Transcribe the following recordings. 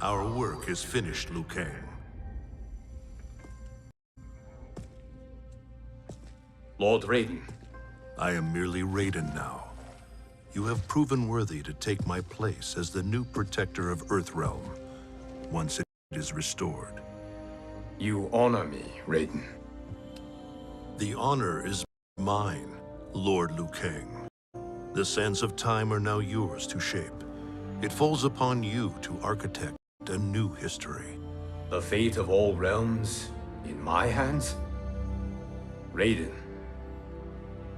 Our work is finished, Liu Kang. Lord Raiden. I am merely Raiden now. You have proven worthy to take my place as the new protector of Earthrealm, once it is restored. You honor me, Raiden. The honor is mine, Lord Liu Kang. The sands of time are now yours to shape. It falls upon you to architect a new history. The fate of all realms in my hands? Raiden,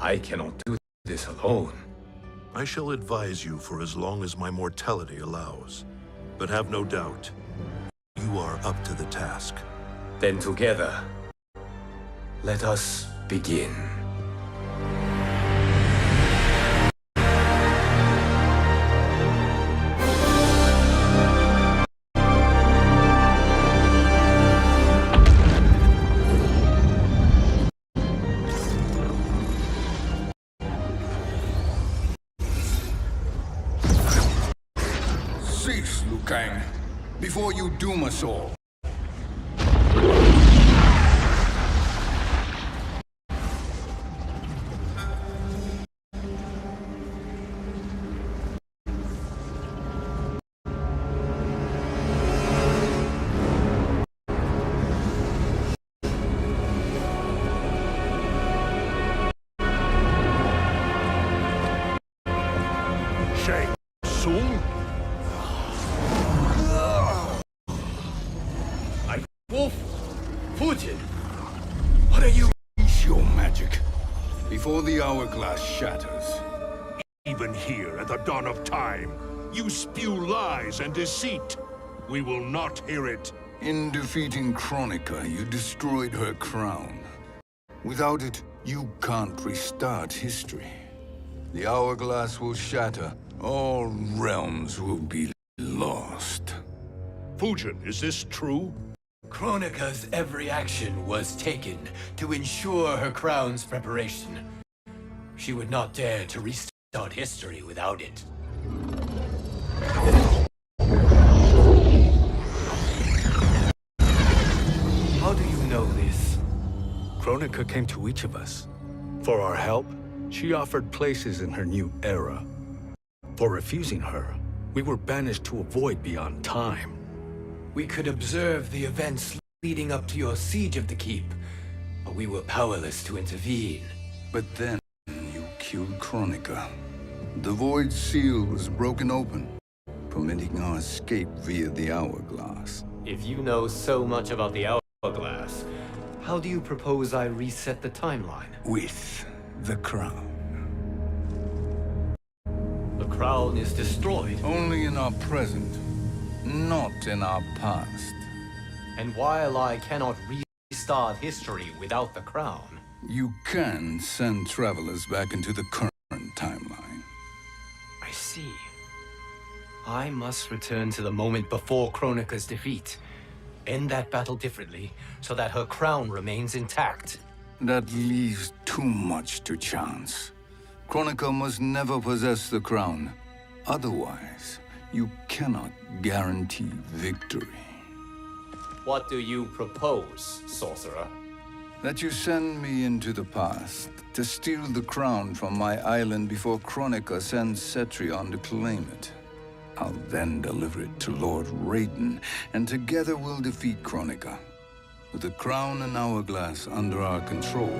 I cannot do this alone. I shall advise you for as long as my mortality allows. But have no doubt, you are up to the task. Then together, let us begin. Cease, Liu Kang, before you doom us all. Shang Tsung? Nightwolf? Fujin? What are you? Use your magic, before the hourglass shatters. Even here at the dawn of time, you spew lies and deceit. We will not hear it. In defeating Kronika, you destroyed her crown. Without it, you can't restart history. The hourglass will shatter. All realms will be lost. Fujin, is this true? Kronika's every action was taken to ensure her crown's preparation. She would not dare to restart history without it. How do you know this? Kronika came to each of us. For our help, she offered places in her new era. For refusing her, we were banished to a void beyond time. We could observe the events leading up to your siege of the keep, but we were powerless to intervene. But then, you killed Kronika. The void seal was broken open, permitting our escape via the hourglass. If you know so much about the hourglass, how do you propose I reset the timeline? With the crown. The crown is destroyed. Only in our present, not in our past. And while I cannot restart history without the crown, You can send travelers back into the current timeline. I see. I must return to the moment before Kronika's defeat. End that battle differently, so that her crown remains intact. That leaves too much to chance. Kronika must never possess the crown. Otherwise, you cannot guarantee victory. What do you propose, sorcerer? That you send me into the past to steal the crown from my island before Kronika sends Cetrion to claim it. I'll then deliver it to Lord Raiden, and together we'll defeat Kronika. With the crown and hourglass under our control,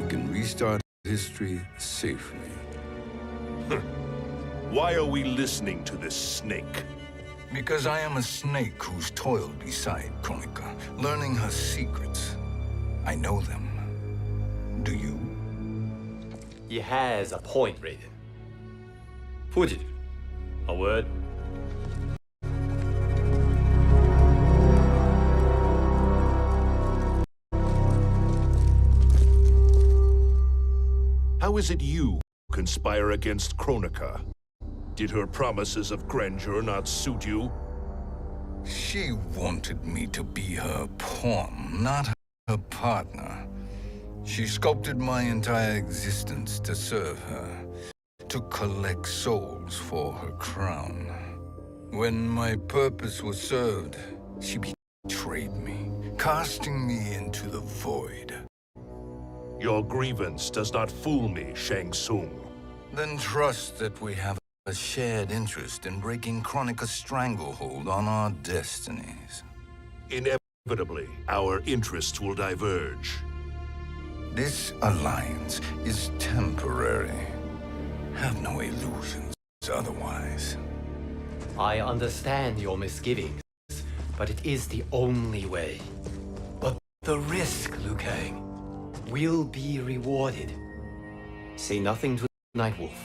we can restart history safely. Why are we listening to this snake? Because I am a snake who's toiled beside Kronika, learning her secrets. I know them. Do you? He has a point, Raiden. Fujin, a word? How is it you conspire against Kronika? Did her promises of grandeur not suit you? She wanted me to be her pawn, not her partner. She sculpted my entire existence to serve her, to collect souls for her crown. When my purpose was served, she betrayed me, casting me into the void. Your grievance does not fool me, Shang Tsung. Then trust that we have a shared interest in breaking Kronika's stranglehold on our destinies. Inevitably, our interests will diverge. This alliance is temporary. Have no illusions otherwise. I understand your misgivings, but it is the only way. But the risk, Liu Kang, will be rewarded. Say nothing to Nightwolf.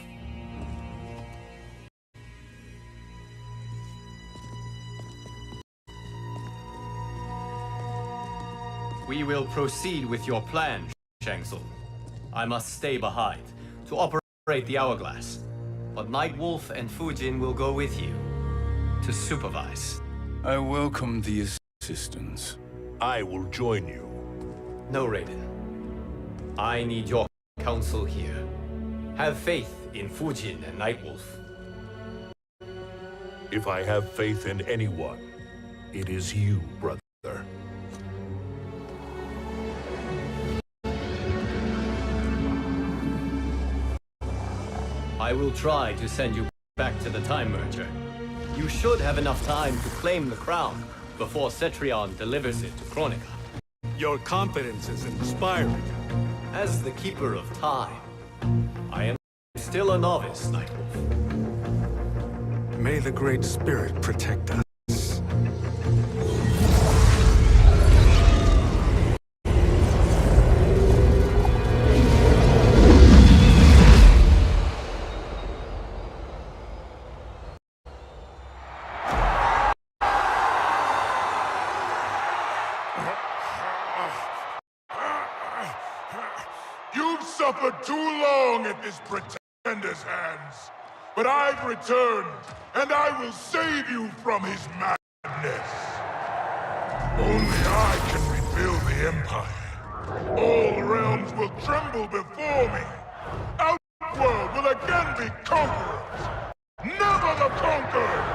We will proceed with your plan, Shang Tsung. I must stay behind to operate the hourglass. But Nightwolf and Fujin will go with you to supervise. I welcome the assistance. I will join you. No, Raiden. I need your counsel here. Have faith in Fujin and Nightwolf. If I have faith in anyone, it is you, brother. I will try to send you back to the Time Merger. You should have enough time to claim the crown before Cetrion delivers it to Kronika. Your confidence is inspiring. As the Keeper of Time, I am still a novice, Nightwolf. May the Great Spirit protect us. You've suffered too long at this pretender's hands. But I've returned, and I will save you from his madness. Only I can rebuild the Empire. All realms will tremble before me. Outworld will again be conquerors. Never the conquered!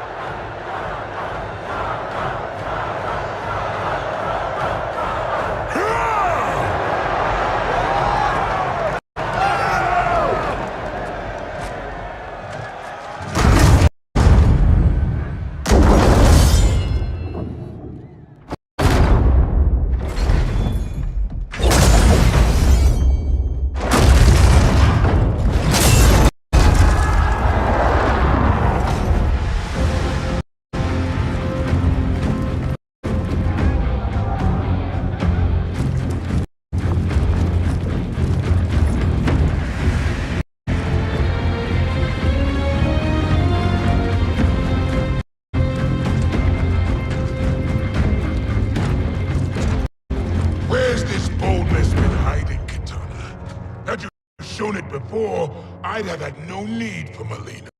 Shown it before, I'd have had no need for Mileena.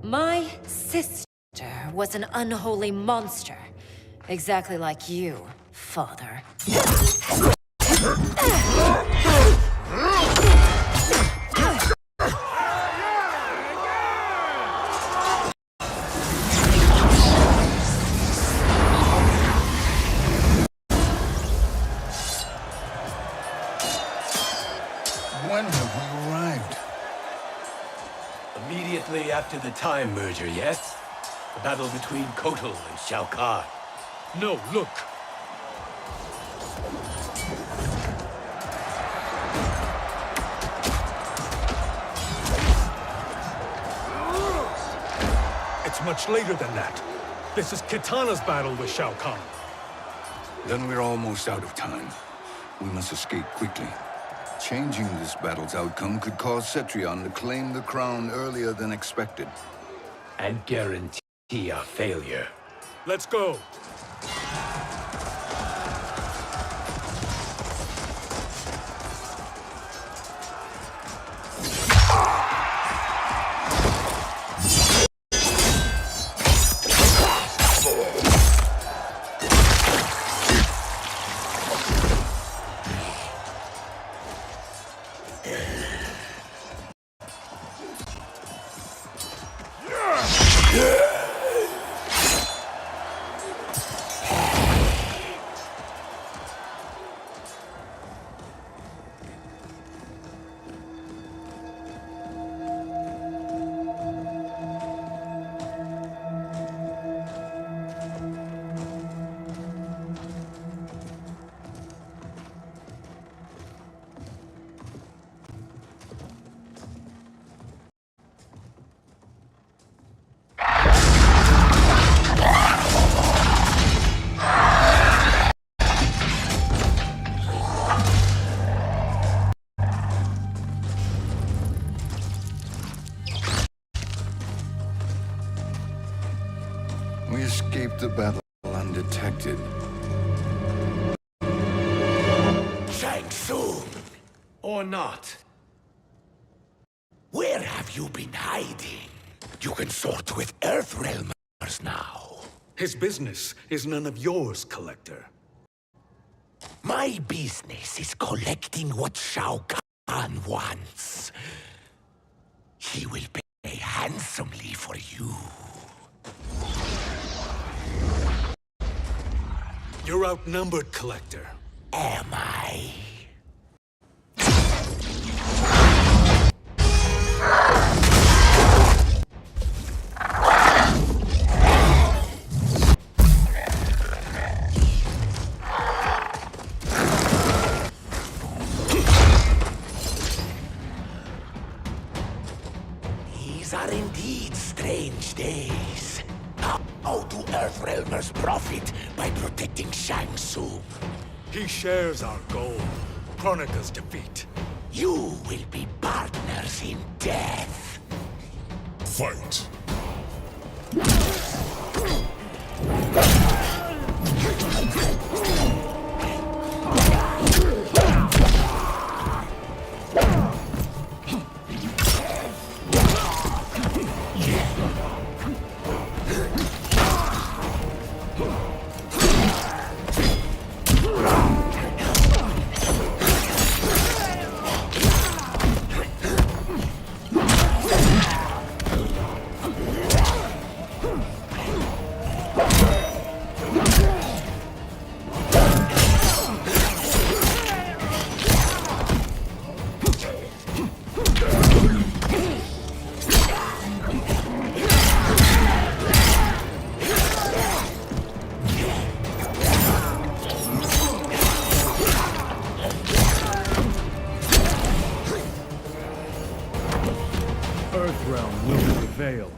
My sister was an unholy monster. Exactly like you, father. When have we arrived? Immediately after the Time Merger, yes? The battle between Kotal and Shang Tsung. No, look. It's much later than that. This is Kitana's battle with Shao Kahn. Then we're almost out of time. We must escape quickly. Changing this battle's outcome could cause Cetrion to claim the crown earlier than expected. And guarantee a failure. Let's go. Yeah! We escaped the battle undetected. Shang Tsung! Or not. Where have you been hiding? You can sort with Earthrealmers now. His business is none of yours, Kollector. My business is collecting what Shao Kahn wants. He will pay handsomely for you. You're outnumbered, Kollector. Am I? These are indeed strange days. How do Earthrealmers profit by protecting Shang Tsung? He shares our goal. Kronika's defeat. You will be partners in death. Fight! Earthrealm will prevail.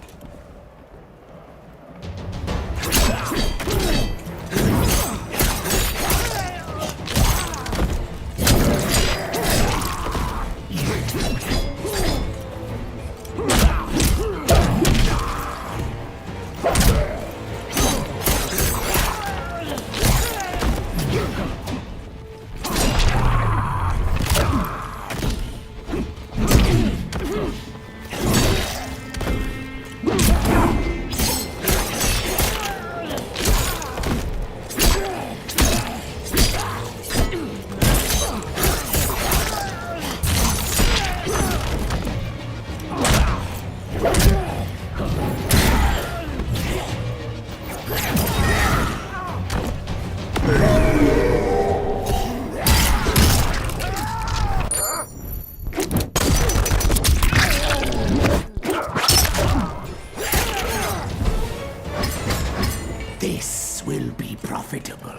This will be profitable.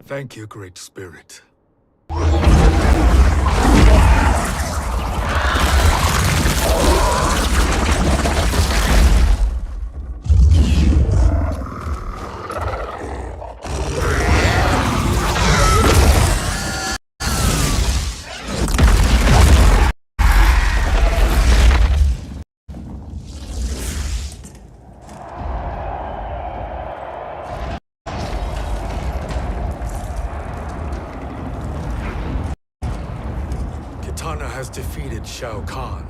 Thank you, Great Spirit. Has defeated Shao Kahn.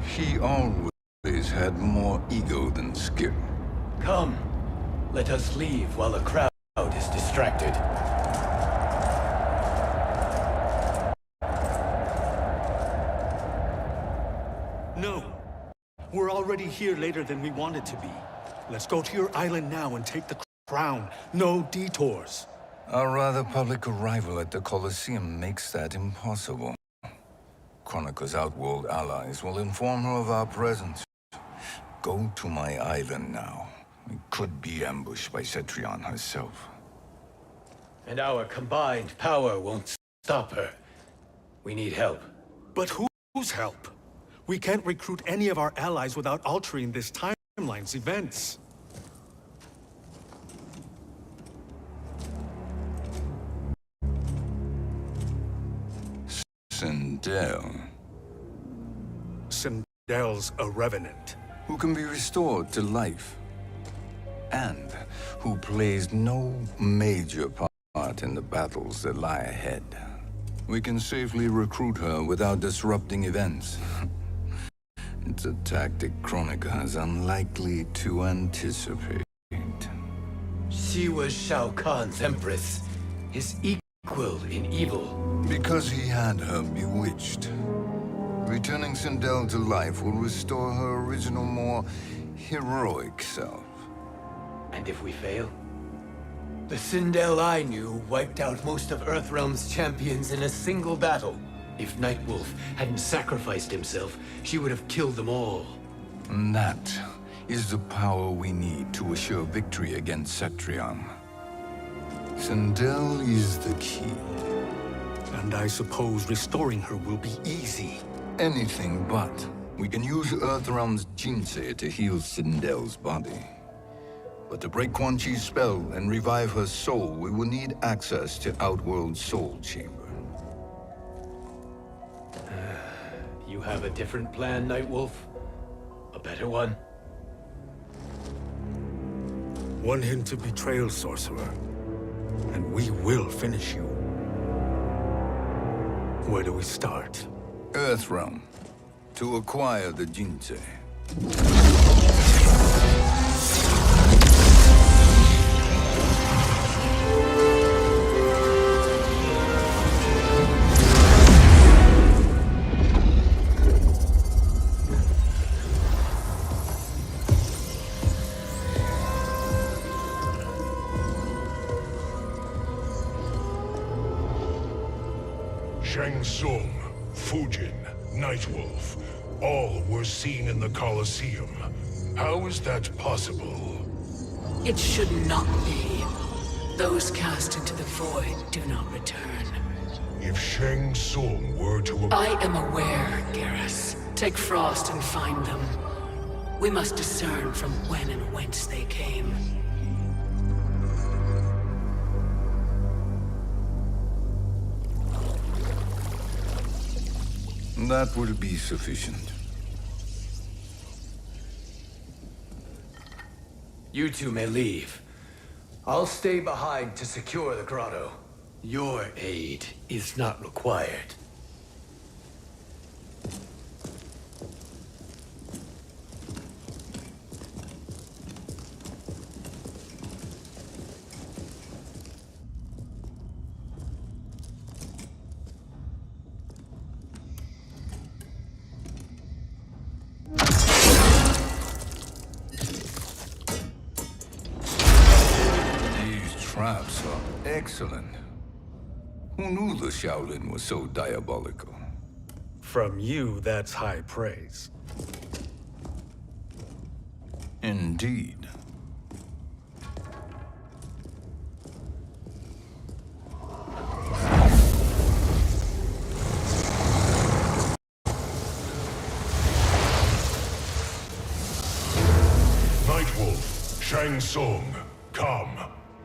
He always had more ego than skill. Come, let us leave while the crowd is distracted. No. We're already here later than we wanted to be. Let's go to your island now and take the crown. No detours. Our rather public arrival at the Colosseum makes that impossible. Chronica's outworld allies will inform her of our presence. Go to my island now. We could be ambushed by Cetrion herself. And our combined power won't stop her. We need help. But whose help? We can't recruit any of our allies without altering this timeline's events. Sindel, Sindel's a revenant. who can be restored to life, and who plays no major part in the battles that lie ahead. We can safely recruit her without disrupting events. It's a tactic Kronika is unlikely to anticipate. She was Shao Kahn's empress, his equal in evil. Because he had her bewitched. Returning Sindel to life will restore her original, more heroic self. And if we fail? The Sindel I knew wiped out most of Earthrealm's champions in a single battle. If Nightwolf hadn't sacrificed himself, she would have killed them all. And that is the power we need to assure victory against Cetrion. Sindel is the key. And I suppose restoring her will be easy. Anything but. We can use Earthrealm's Jinsei to heal Sindel's body. But to break Quan Chi's spell and revive her soul, we will need access to Outworld's Soul Chamber. You have a different plan, Nightwolf? A better one? One hint to betrayal, sorcerer, and we will finish you. Where do we start? Earthrealm, to acquire the Jinsei. Shang Tsung, Fujin, Nightwolf, all were seen in the Colosseum. How is that possible? It should not be. Those cast into the void do not return. If Shang Tsung were to... I am aware, Geras. Take Frost and find them. We must discern from when and whence they came. That will be sufficient. You two may leave. I'll stay behind to secure the grotto. Your aid is not required. Traps are excellent. Who knew the Shaolin was so diabolical? From you, that's high praise. Indeed. Nightwolf, Shang Tsung, come.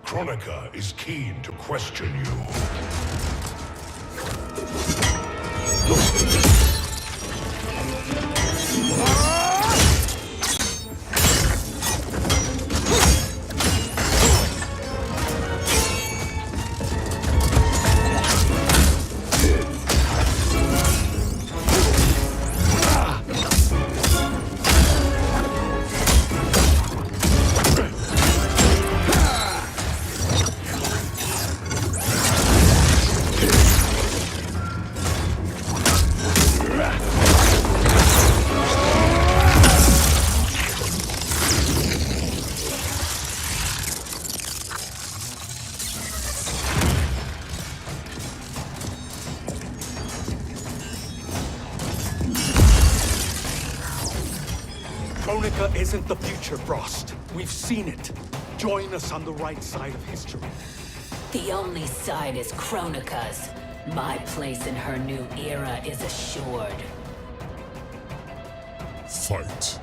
Kronika is keen to question you. Kronika isn't the future, Frost. We've seen it. Join us on the right side of history. The only side is Kronika's. My place in her new era is assured. Fight.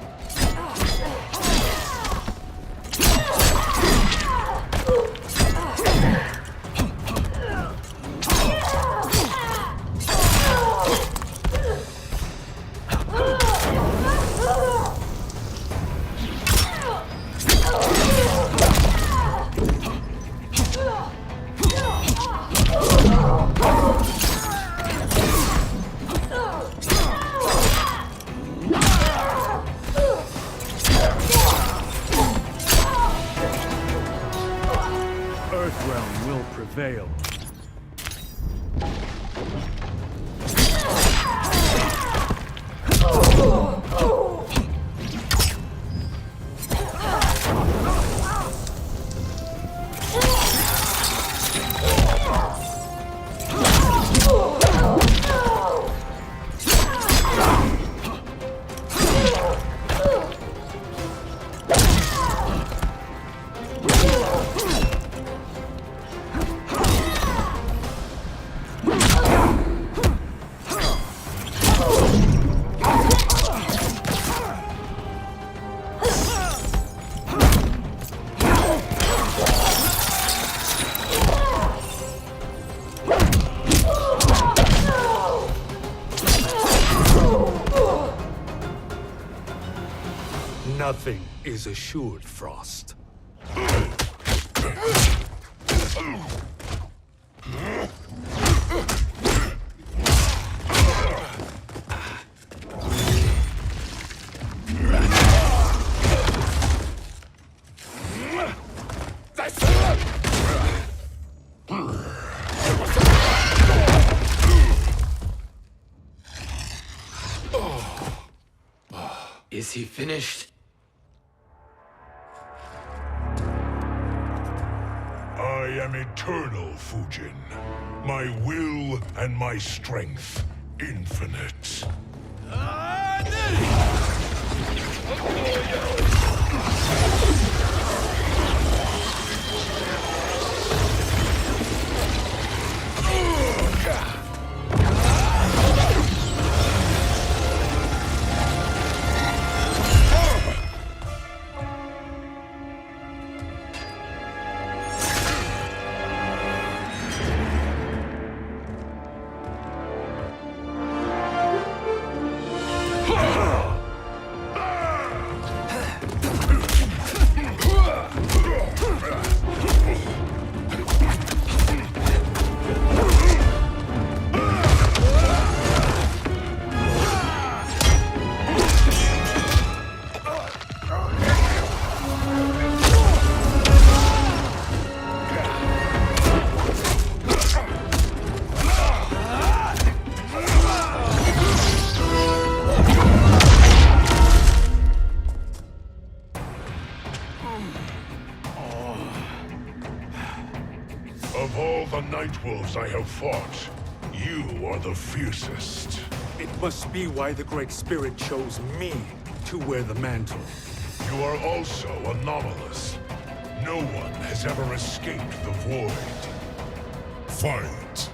Earthrealm will prevail. Nothing is assured, Frost. Is he finished? I am eternal, Fujin. My will and my strength, infinite. Of all the Nightwolves I have fought, you are the fiercest. It must be why the Great Spirit chose me to wear the mantle. You are also anomalous. No one has ever escaped the void. Fight!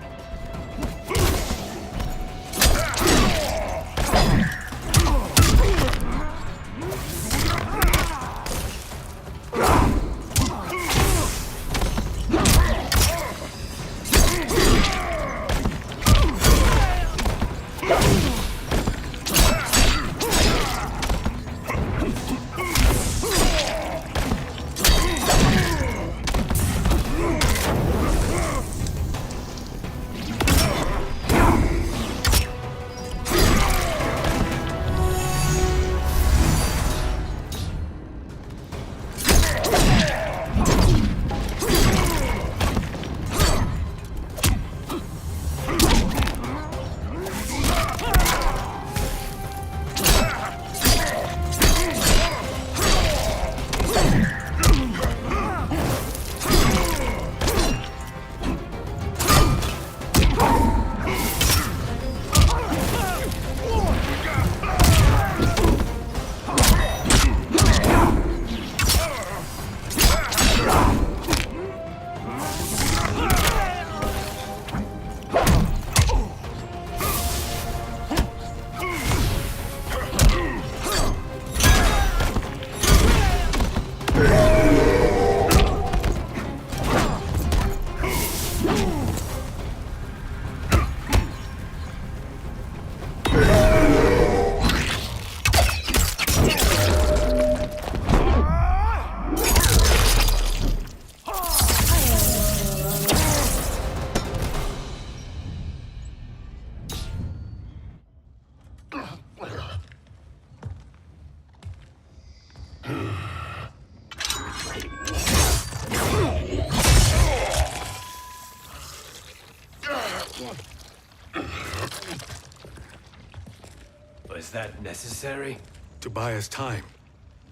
Was that necessary? To buy us time.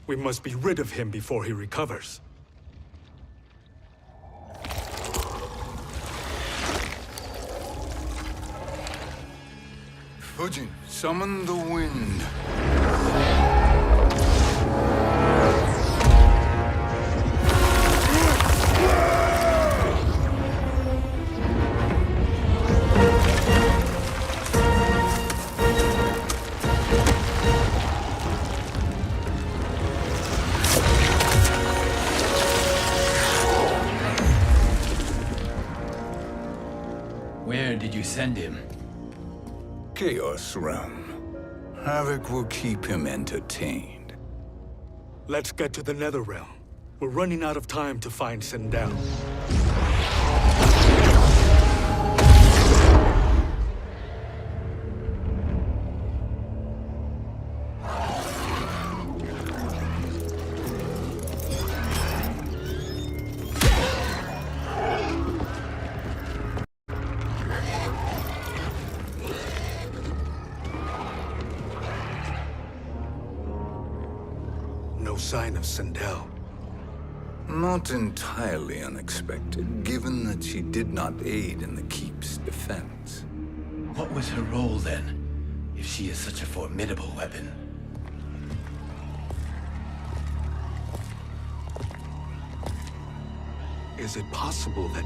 We must be rid of him before he recovers. Fujin, summon the wind. Where did you send him? Chaos Realm. Havoc will keep him entertained. Let's get to the Netherrealm. We're running out of time to find Sindel. No sign of Sindel. Not entirely unexpected, given that she did not aid in the Keep's defense. What was her role then, if she is such a formidable weapon? Is it possible that...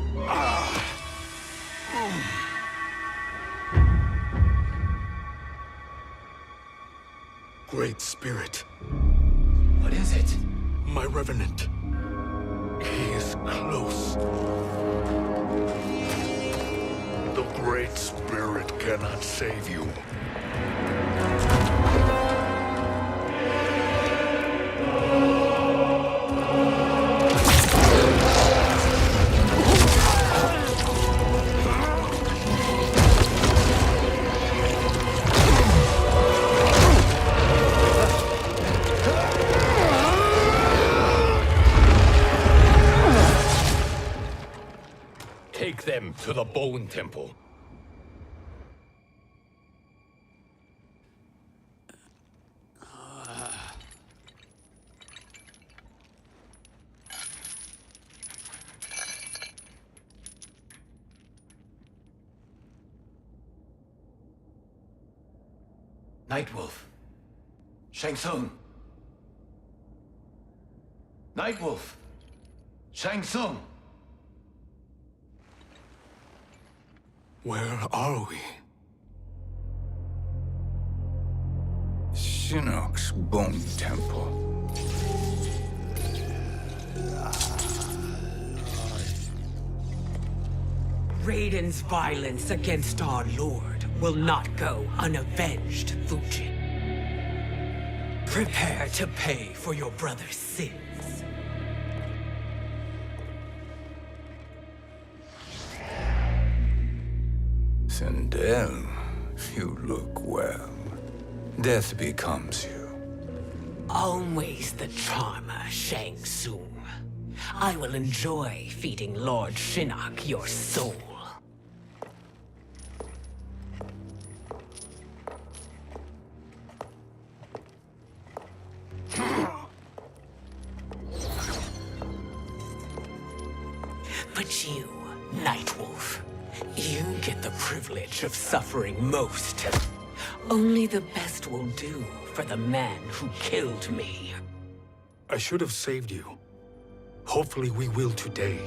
Great Spirit. What is it? My Revenant. He is close. The Great Spirit cannot save you. Take them to the Bone Temple. Nightwolf. Shang Tsung. Nightwolf. Shang Tsung. Where are we? Shinnok's Bone Temple. Raiden's violence against our Lord will not go unavenged, Fujin. Prepare to pay for your brother's sins. Sindel, you look well. Death becomes you. Always the charmer, Shang Tsung. I will enjoy feeding Lord Shinnok your soul. But you, Nightwolf, you get the privilege of suffering most. Only the best will do for the man who killed me. I should have saved you. Hopefully we will today.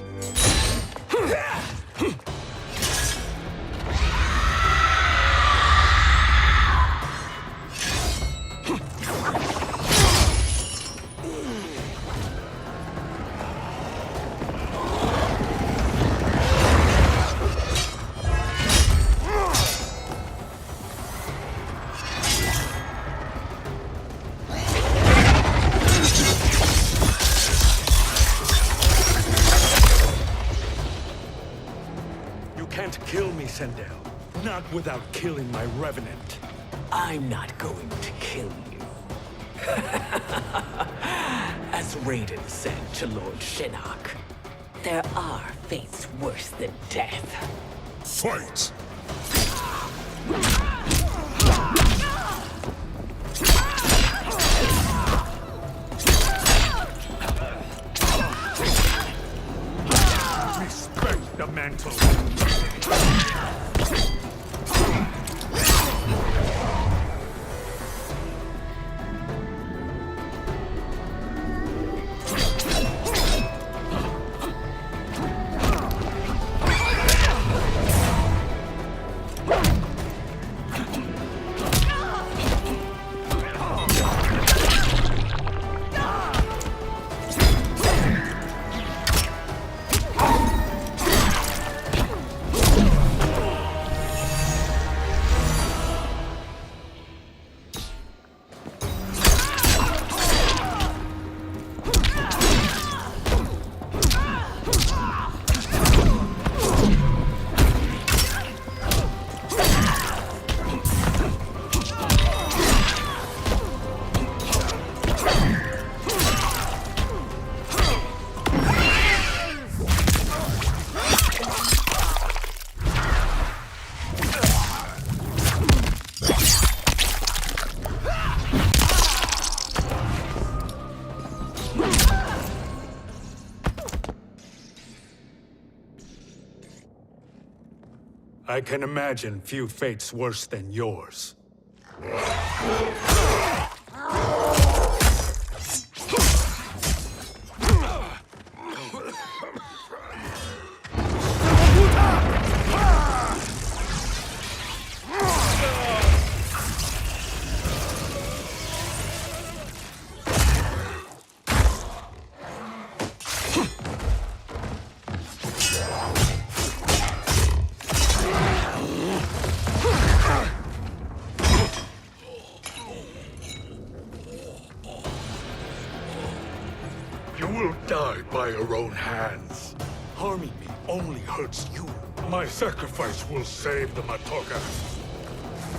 Sindel, not without killing my Revenant. I'm not going to kill you. As Raiden said to Lord Shinnok, there are fates worse than death. Fight! I can imagine few fates worse than yours. You will die by your own hands. Harming me only hurts you. My sacrifice will save the Matoka.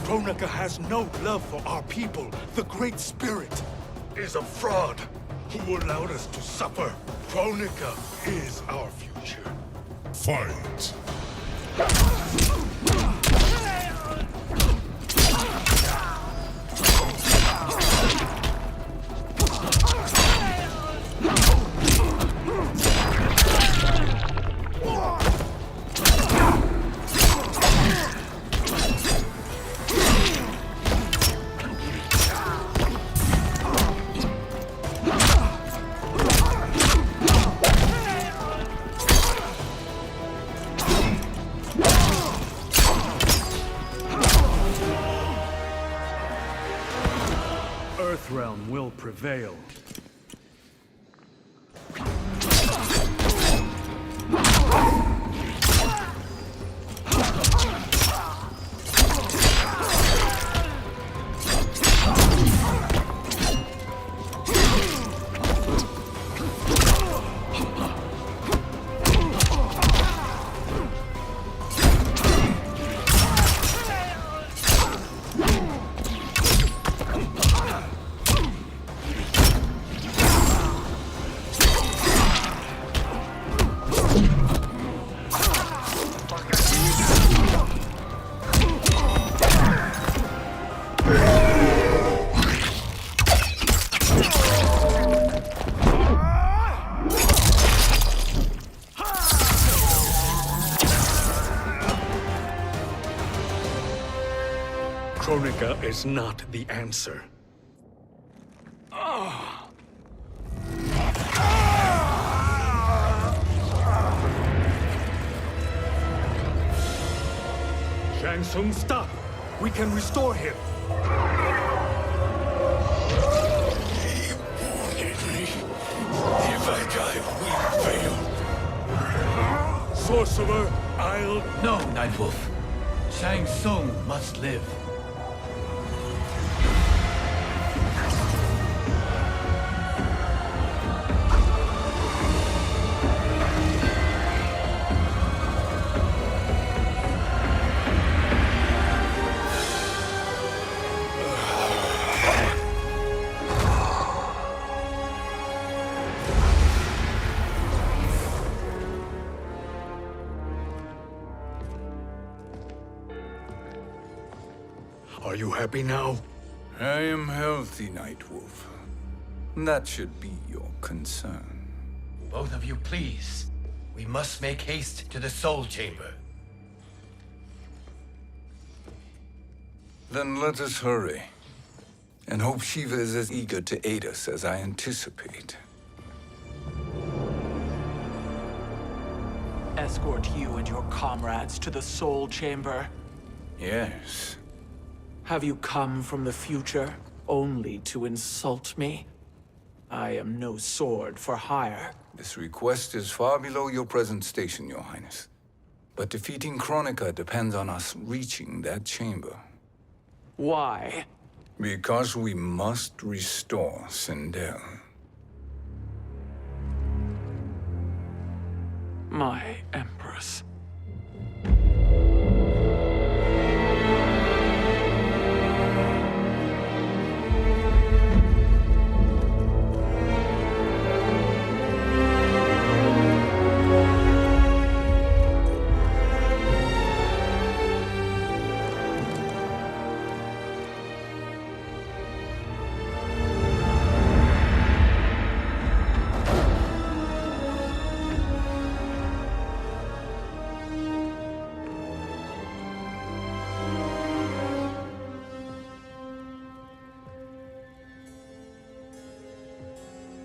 Kronika has no love for our people. The Great Spirit Is a fraud who allowed us to suffer. Kronika is our future. Fight. Earthrealm will prevail. Kronika is not the answer. Shang Tsung, stop! We can restore him! He wounded me. If I die, we fail. Sorcerer, I'll... No, Nightwolf. Shang Tsung must live. Are you happy now? I am healthy, Nightwolf. That should be your concern. Both of you, please. We must make haste to the Soul Chamber. Then let us hurry. And hope Shiva is as eager to aid us as I anticipate. Escort you and your comrades to the Soul Chamber. Yes. Have you come from the future only to insult me? I am no sword for hire. This request is far below your present station, Your Highness. But defeating Kronika depends on us reaching that chamber. Why? Because we must restore Sindel. My Empress.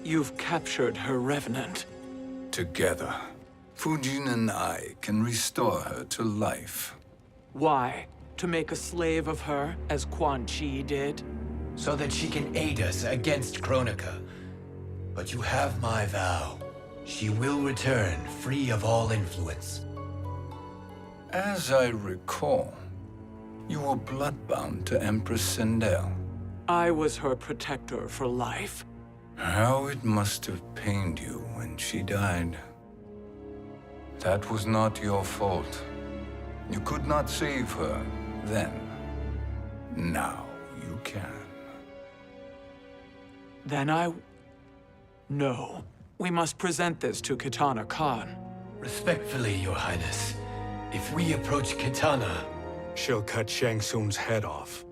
You've captured her revenant. Together, Fujin and I can restore her to life. Why? To make a slave of her, as Quan Chi did? So that she can aid us against Kronika. But you have my vow. She will return free of all influence. As I recall, you were bloodbound to Empress Sindel. I was her protector for life. How it must have pained you when she died. That was not your fault. You could not save her then. Now you can. Then No. We must present this to Kotal Kahn. Respectfully, Your Highness, if we approach Kitana, She'll cut Shang Tsung's head off.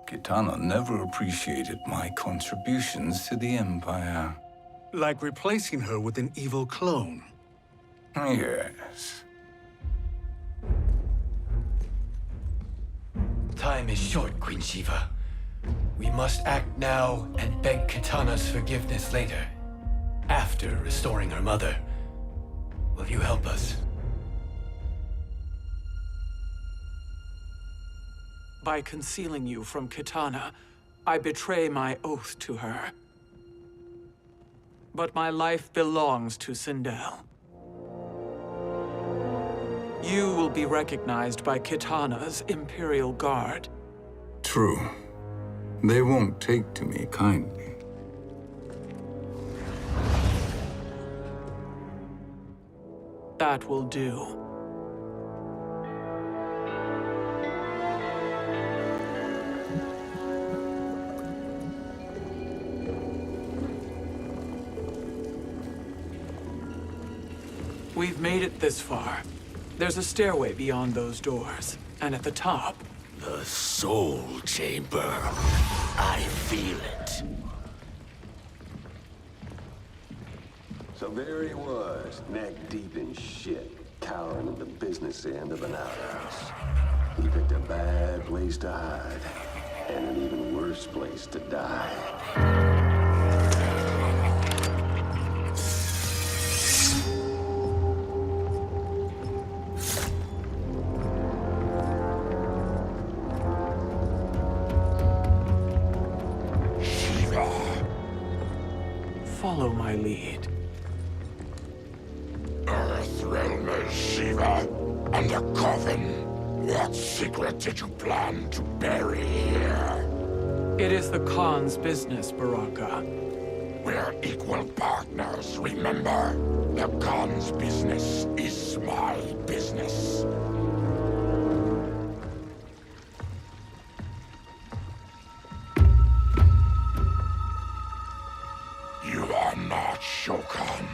Kitana never appreciated my contributions to the Empire. Like replacing her with an evil clone. Yes. time is short, Queen Shiva. We must act now and beg Kitana's forgiveness later, after restoring her mother. Will you help us? By concealing you from Kitana, I betray my oath to her. But my life belongs to Sindel. You will be recognized by Kitana's Imperial Guard. True. They won't take to me kindly. That will do. We've made it this far. There's a stairway beyond those doors, and at the top... The Soul Chamber. I feel it. So there he was, neck deep in shit, cowering at the business end of an outhouse. He picked a bad place to hide, and an even worse place to die. Follow my lead. Earthrealmer Shiva, and a coffin. What secret did you plan to bury here? It is the Khan's business, Baraka. We're equal partners, remember? The Khan's business is my business. You are not Shokan.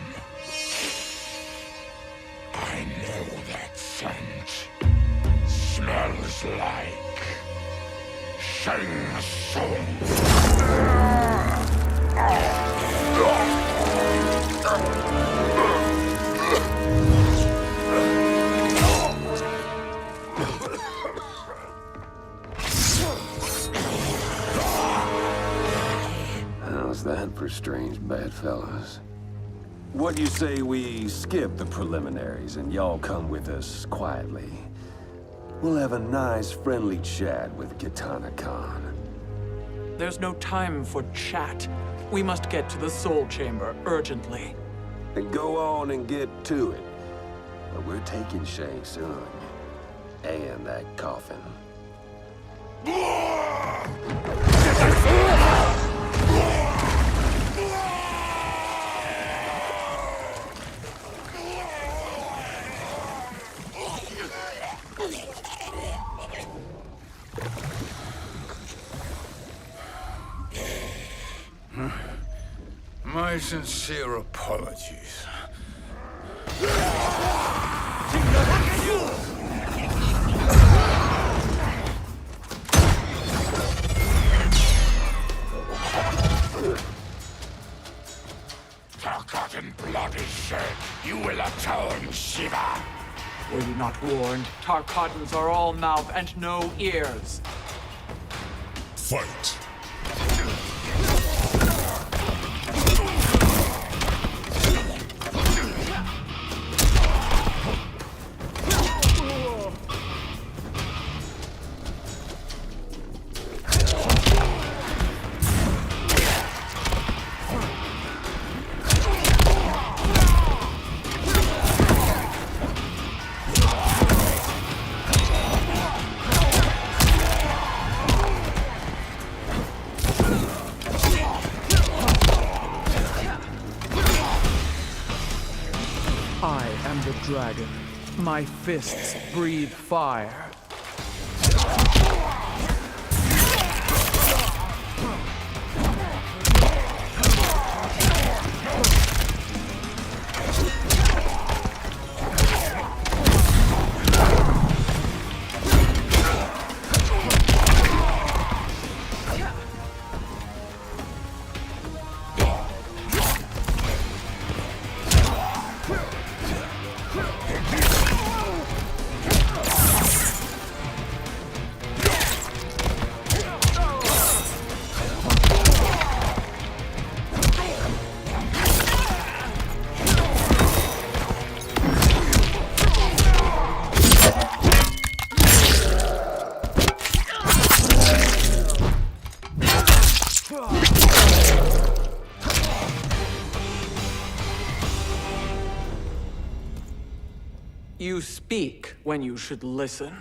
I know that scent. Smells like Shang Tsung. How's that for strange bedfellows? What do you say we skip the preliminaries and y'all come with us quietly? We'll have a nice, friendly chat with Kotal Kahn. There's no time for chat. We must get to the Soul Chamber urgently. And go on and get to it. But we're taking Shang Tsung. And that coffin. My sincere apologies. Forgotten blood is shed. You will atone, Shiva. Were you not warned? Tarkatans are all mouth and no ears. Fight. am the dragon. My fists breathe fire. You speak when you should listen.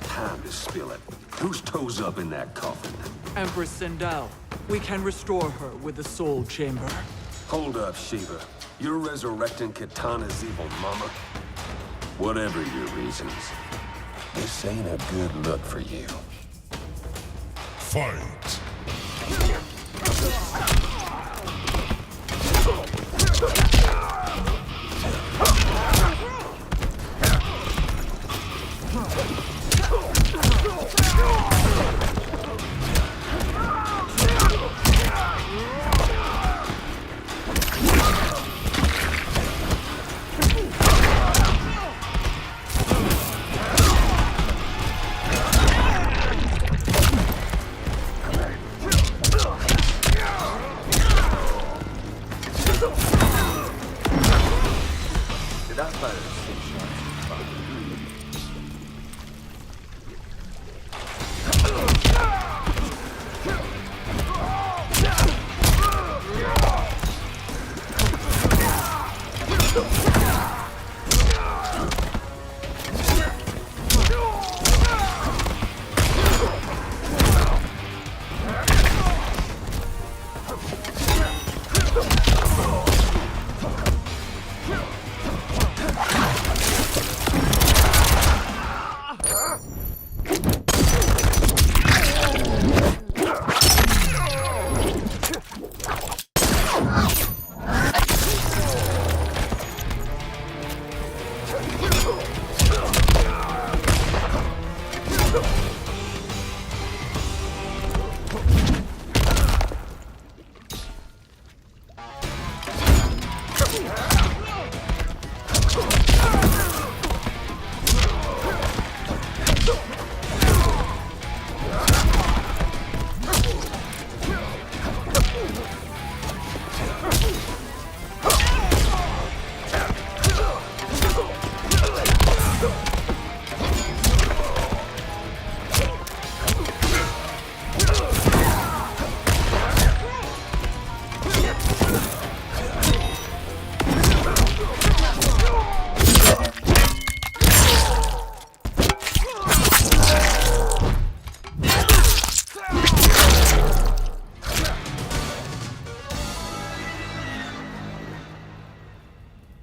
Time to spill it. Whose toes up in that coffin? Empress Sindel. We can restore her with the Soul Chamber. Hold up, Shiva. You're resurrecting Kitana's evil mama? Whatever your reasons, this ain't a good look for you. Fight!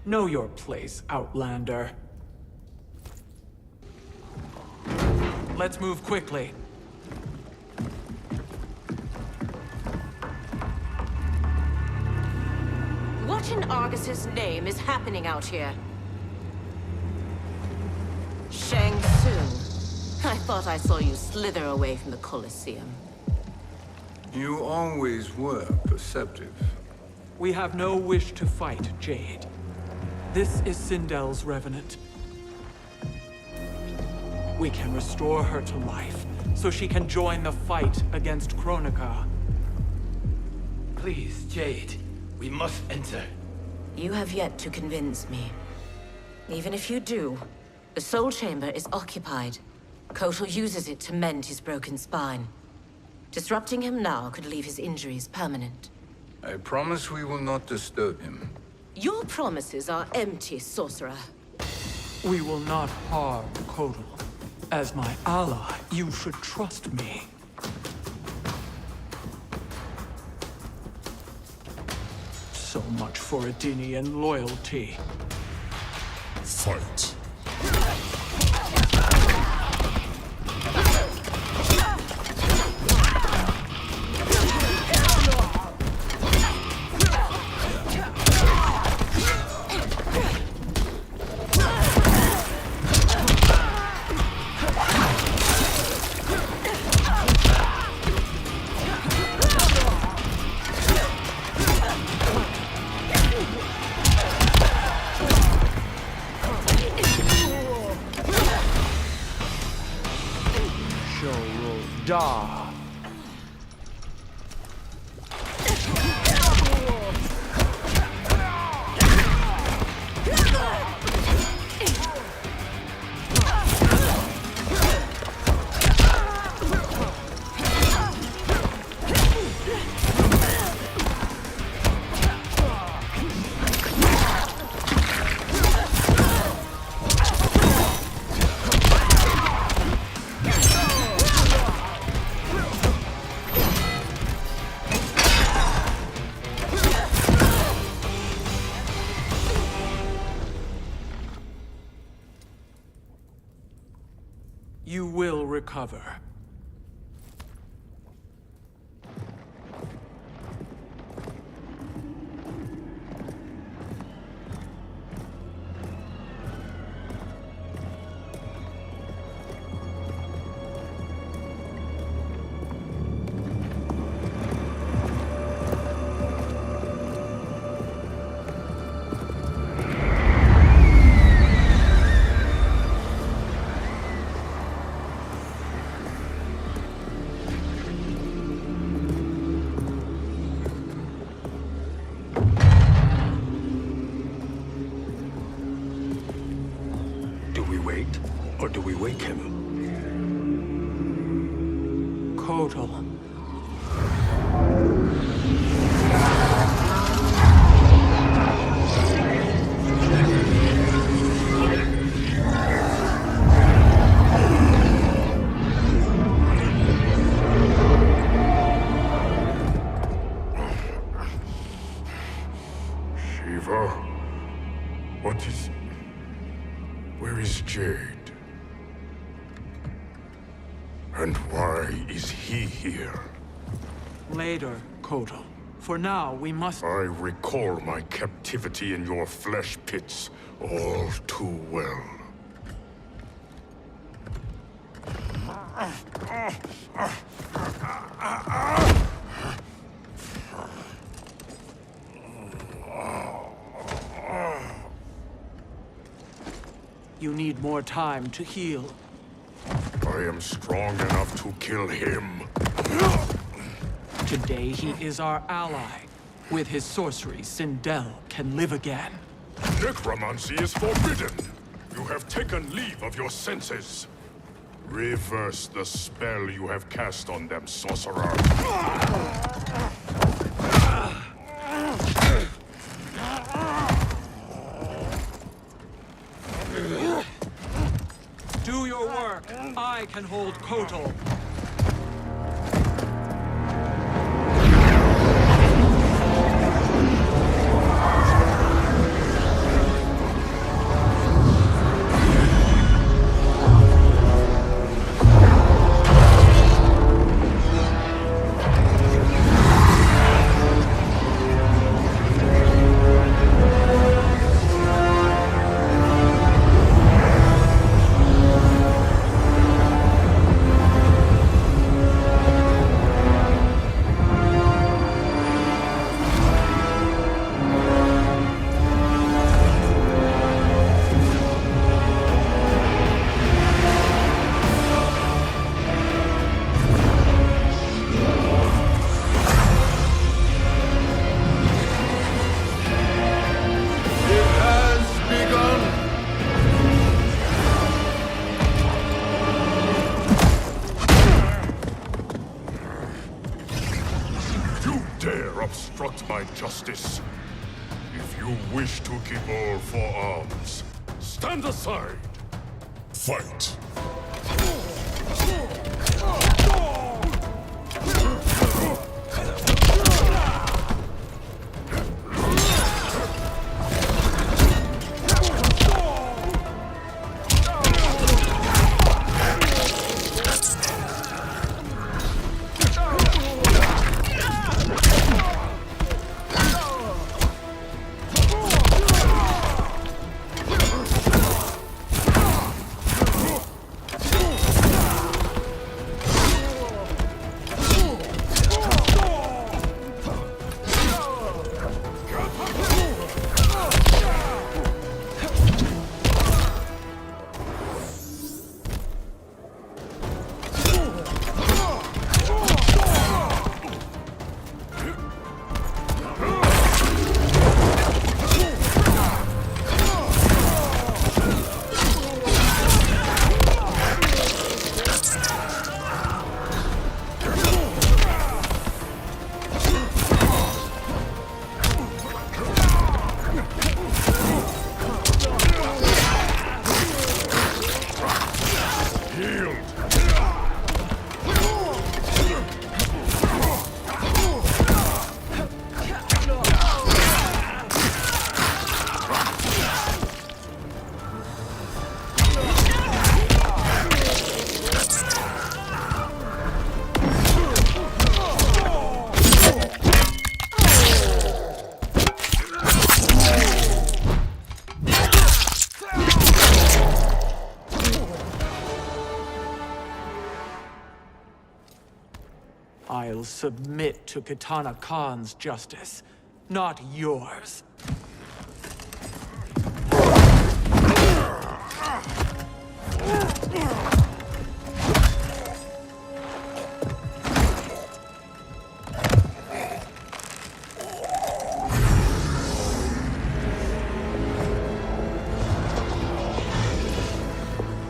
Know your place, Outlander. Let's move quickly. What in Argus's name is happening out here? Shang Tsung. I thought I saw you slither away from the Colosseum. You always were perceptive. We have no wish to fight, Jade. This is Sindel's revenant. We can restore her to life, so she can join the fight against Kronika. Please, Jade, we must enter. You have yet to convince me. Even if you do, the Soul Chamber is occupied. Kotal uses it to mend his broken spine. Disrupting him now could leave his injuries permanent. I promise we will not disturb him. Your promises are empty, sorcerer. We will not harm Kotal. As my ally, you should trust me. So much for Edenian loyalty. Fight. Da. You will recover. Or do we wake him? Kotal. Shiva? What is... Where is Jade? And why is he here? Later, Kotal. For now, we must... I recall my captivity in your flesh pits all too well. You need more time to heal. I am strong enough to kill him. Today, he is our ally. With his sorcery, Sindel can live again. Necromancy is forbidden. You have taken leave of your senses. Reverse the spell you have cast on them, sorcerer. Do your work. I can hold Kotal. obstruct my justice. If you wish to keep all four arms, stand aside. Fight. I'll submit to Kotal Kahn's justice, not yours.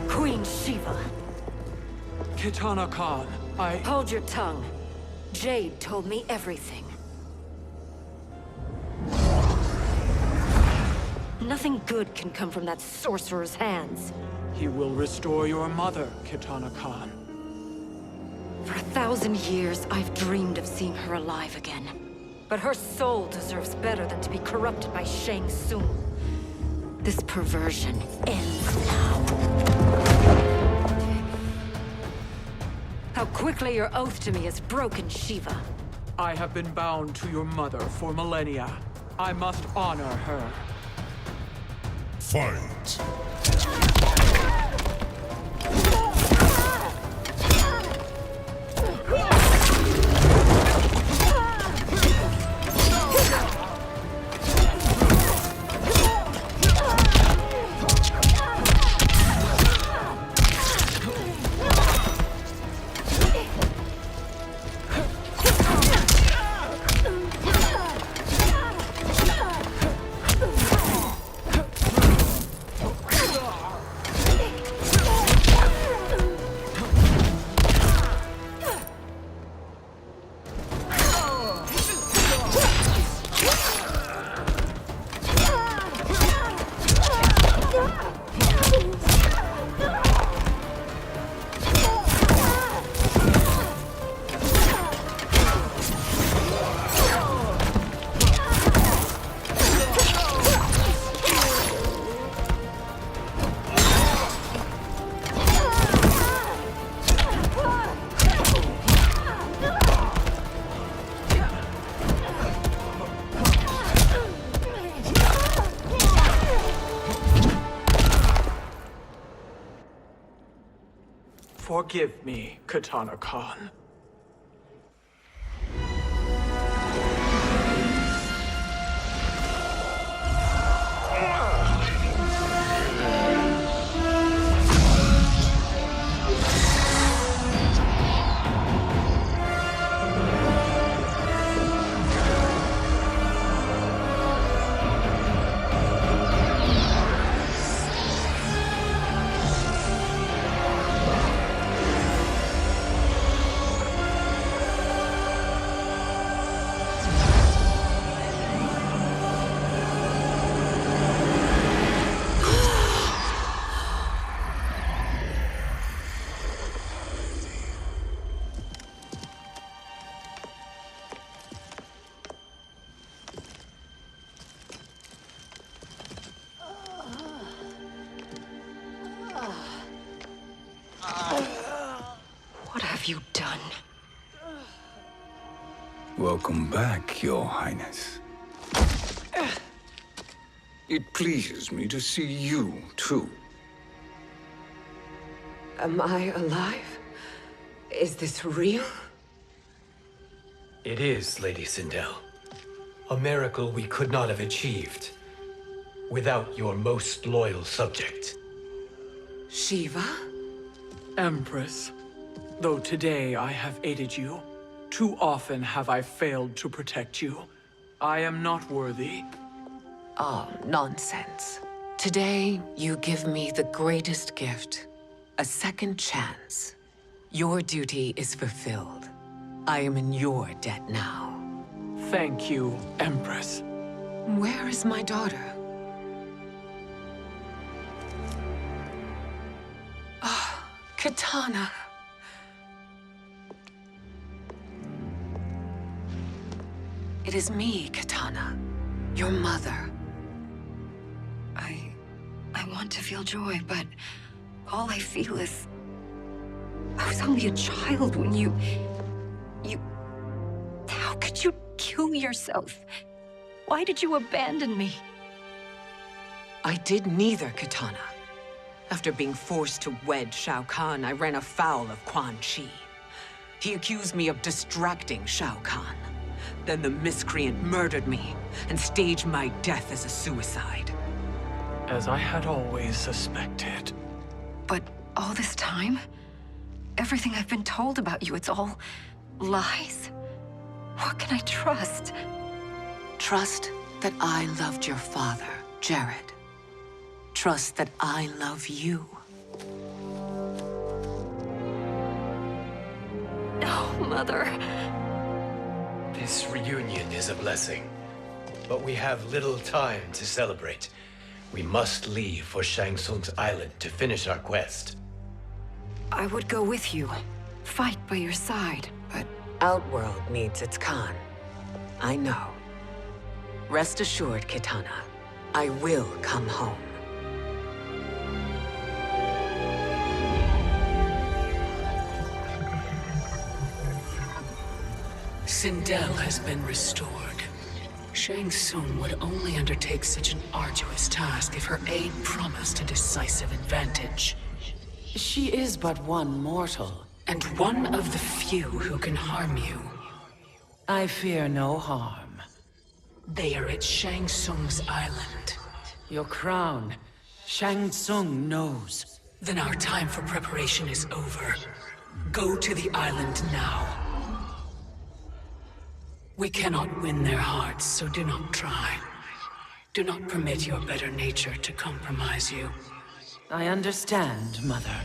Queen Shiva. Kotal Kahn, Hold your tongue. Jade told me everything. Nothing good can come from that sorcerer's hands. He will restore your mother, Kotal Kahn. For 1,000 years, I've dreamed of seeing her alive again. But her soul deserves better than to be corrupted by Shang Tsung. This perversion ends now. How quickly your oath to me has broken, Shiva. I have been bound to your mother for millennia. I must honor her. Fight. Forgive me, Kotal Kahn. you done? Welcome back, Your Highness. It pleases me to see you, too. Am I alive? Is this real? It is, Lady Sindel. A miracle we could not have achieved without your most loyal subject. Shiva? Empress, though today I have aided you, too often have I failed to protect you. I am not worthy. Oh, nonsense. Today, you give me the greatest gift. A second chance. Your duty is fulfilled. I am in your debt now. Thank you, Empress. Where is my daughter? Ah, Katana. It is me, Katana. Your mother. I want to feel joy, but all I feel is... I was only a child when you... How could you kill yourself? Why did you abandon me? I did neither, Katana. After being forced to wed Shao Kahn, I ran afoul of Quan Chi. He accused me of distracting Shao Kahn. Then the miscreant murdered me and staged my death as a suicide. As I had always suspected. But all this time? Everything I've been told about you, it's all lies? What can I trust? Trust that I loved your father, Jared. Trust that I love you. Oh, Mother. This reunion is a blessing, but we have little time to celebrate. We must leave for Shang Tsung's island to finish our quest. I would go with you, fight by your side, but... Outworld needs its Khan. I know. Rest assured, Katana, I will come home. Sindel has been restored. Shang Tsung would only undertake such an arduous task if her aid promised a decisive advantage. She is but one mortal, and one of the few who can harm you. I fear no harm. They are at Shang Tsung's island. Your crown, Shang Tsung knows. Then our time for preparation is over. Go to the island now. We cannot win their hearts, so do not try. Do not permit your better nature to compromise you. I understand, Mother.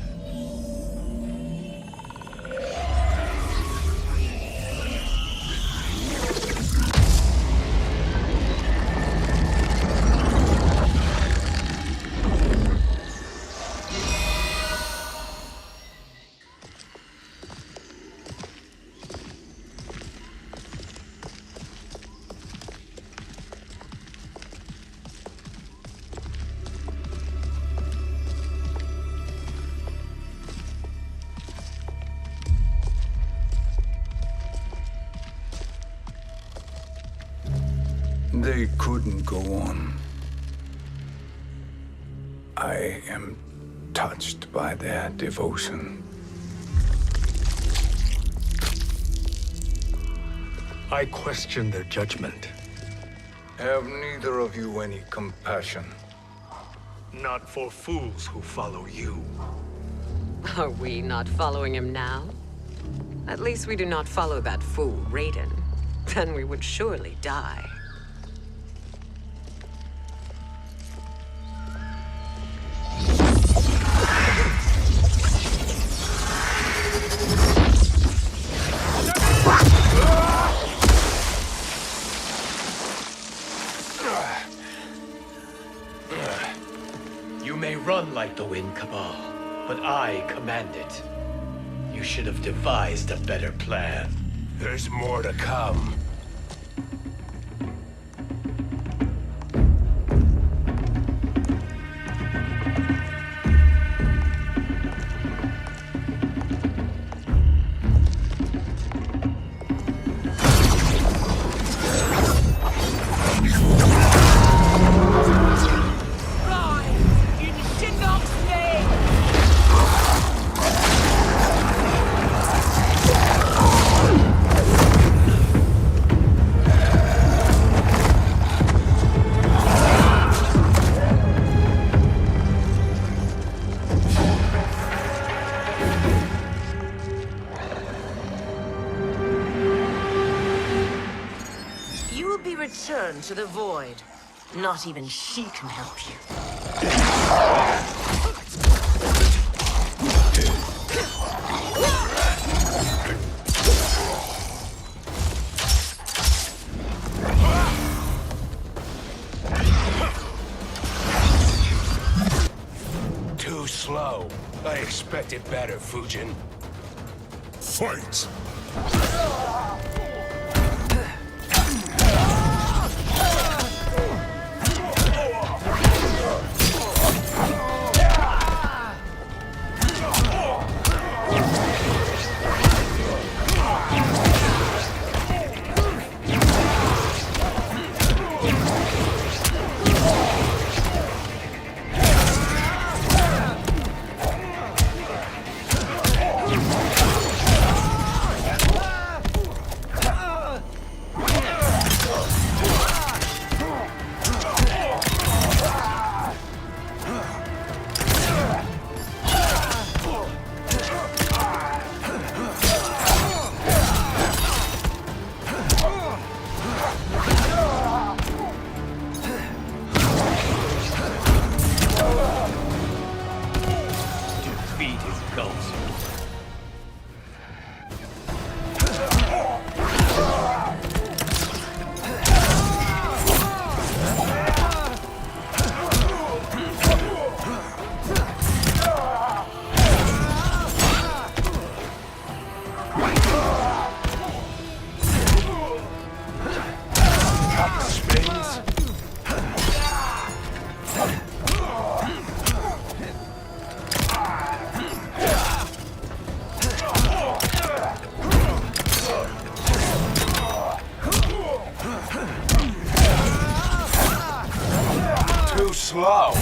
They couldn't go on. I am touched by their devotion. I question their judgment. Have neither of you any compassion? Not for fools who follow you. Are we not following him now? At least we do not follow that fool, Raiden. Then we would surely die. You may run like the wind, Cabal, but I command it. You should have devised a better plan. There's more to come. return to the void. Not even she can help you. Too slow. I expected better, Fujin. Fight! Slow.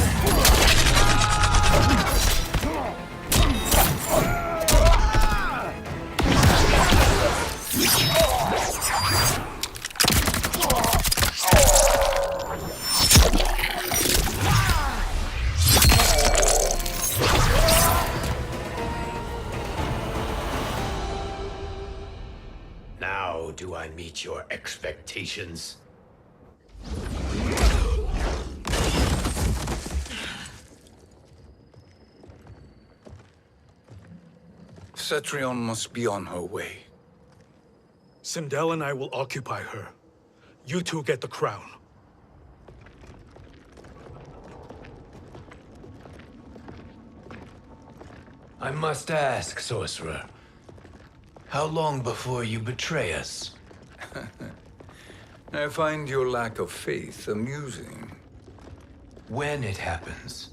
Now do I meet your expectations? Cetrion must be on her way. Sindel and I will occupy her. You two get the crown. I must ask, sorcerer. How long before you betray us? I find your lack of faith amusing. When it happens,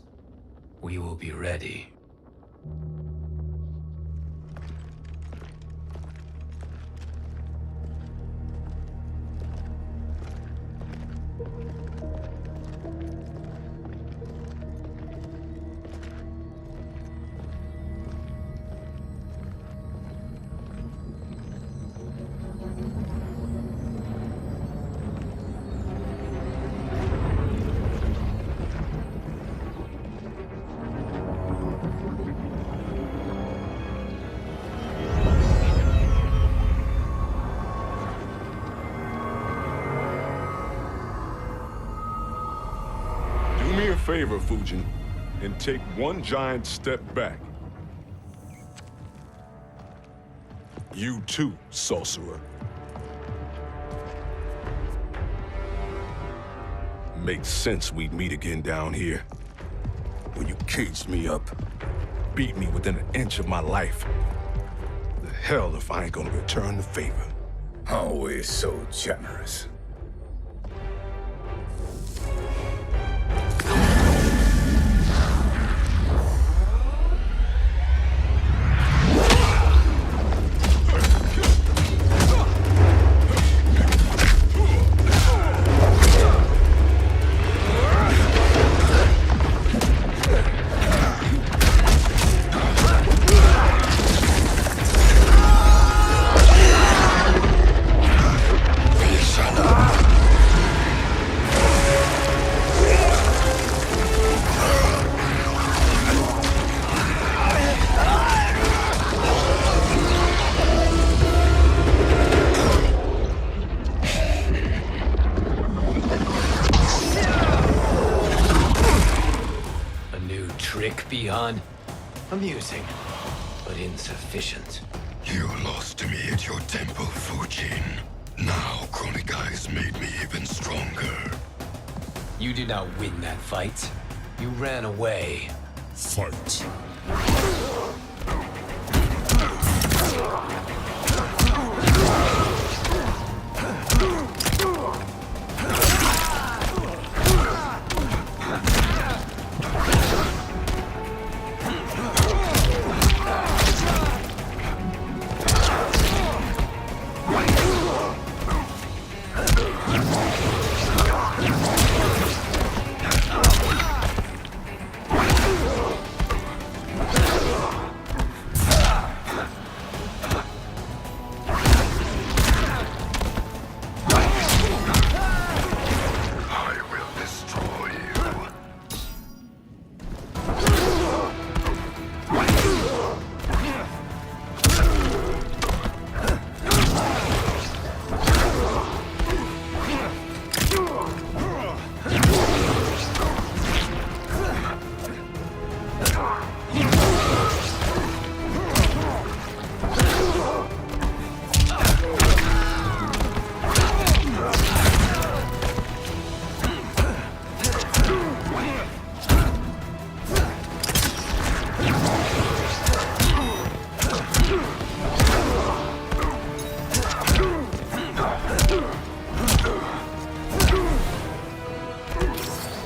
we will be ready. Favor, Fujin, and take one giant step back. You too, sorcerer. Makes sense we'd meet again down here. When you caged me up, beat me within an inch of my life. The hell if I ain't gonna return the favor. Always so generous. Shut up! Kahn. Amusing, but insufficient. You lost to me at your temple, Fujin. Now Kronika has made me even stronger. You did not win that fight. You ran away. Fight.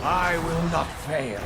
I will not fail.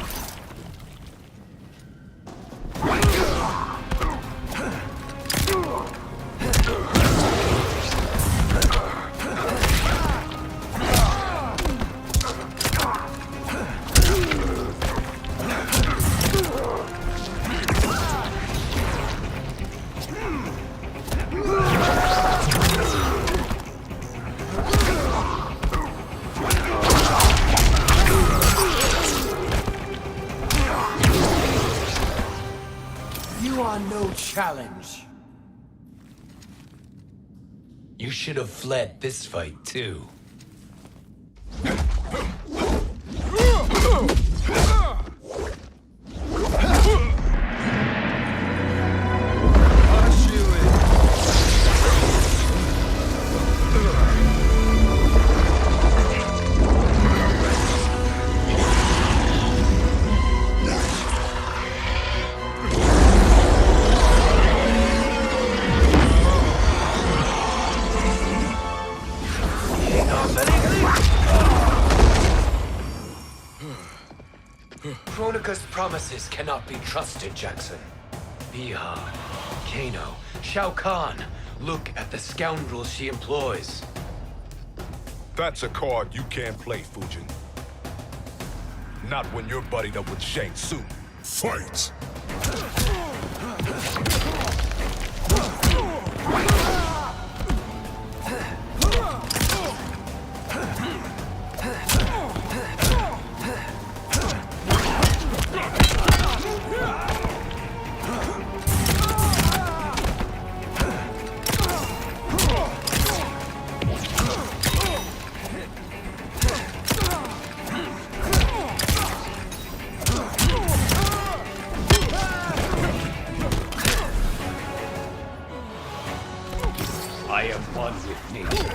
You are no challenge. You should have fled this fight, too. Kronika's promises cannot be trusted, Jackson. Biha, Kano, Shao Kahn. Look at the scoundrels she employs. That's a card you can't play, Fujin. Not when you're buddied up with Shang Tsung. Fight! I am one with nature.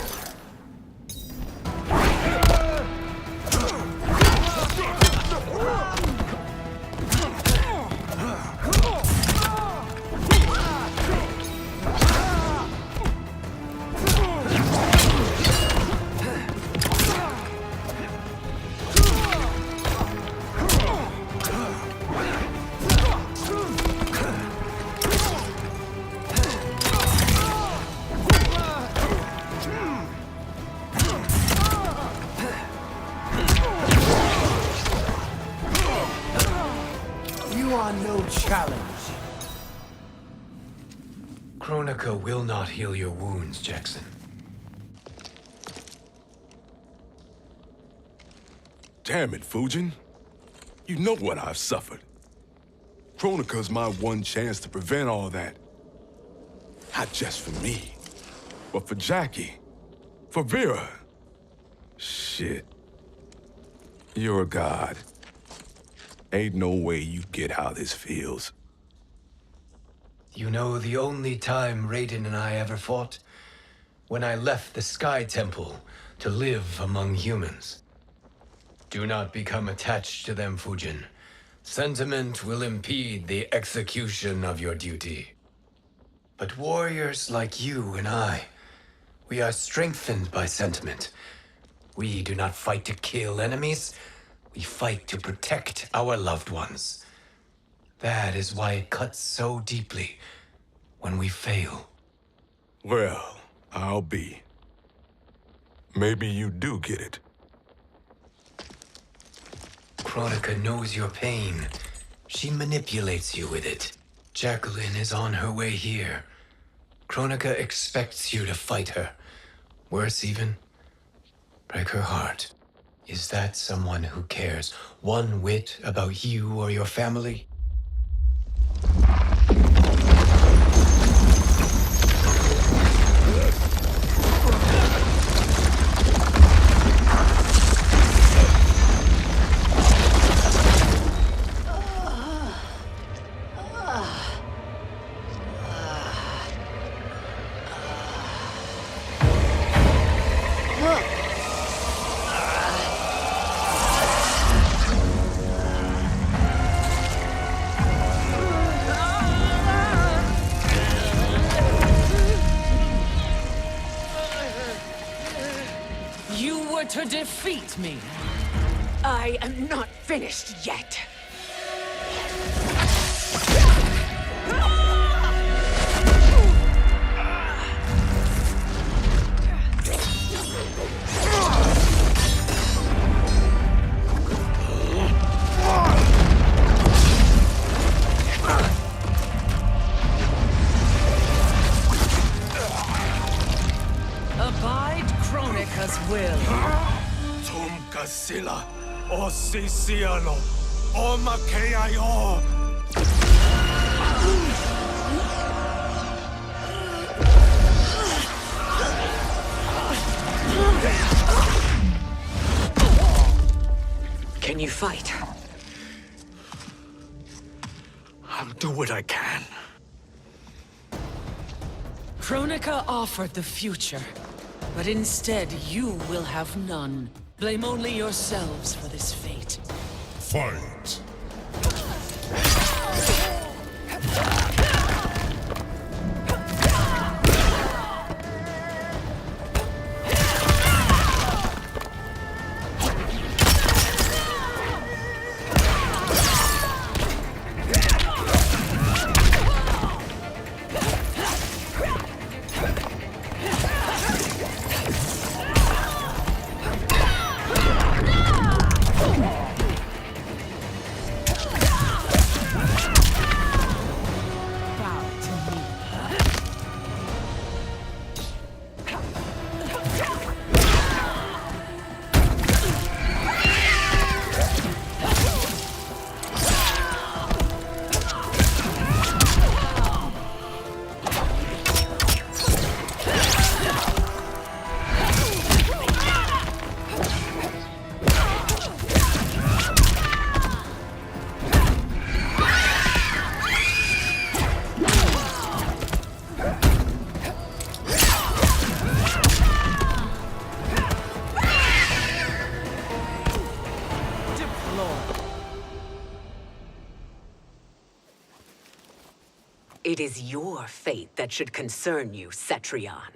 No challenge. Kronika will not heal your wounds, Jackson. Damn it, Fujin. You know what I've suffered. Kronika's my one chance to prevent all that. Not just for me, but for Jackie, for Vera. Shit. You're a god. Ain't no way you get how this feels. You know the only time Raiden and I ever fought? When I left the Sky Temple to live among humans. Do not become attached to them, Fujin. Sentiment will impede the execution of your duty. But warriors like you and I, we are strengthened by sentiment. We do not fight to kill enemies. We fight to protect our loved ones. That is why it cuts so deeply when we fail. Well, I'll be. Maybe you do get it. Kronika knows your pain. She manipulates you with it. Jacqueline is on her way here. Kronika expects you to fight her. Worse even, break her heart. Is that someone who cares one whit about you or your family? To defeat me. I am not finished yet. Abide Kronika's will. Sila, o Siciano, o Makeayo. Can you fight? I'll do what I can. Kronika offered the future, but instead you will have none. Blame only yourselves for this fate. Fight! It is your fate that should concern you, Cetrion.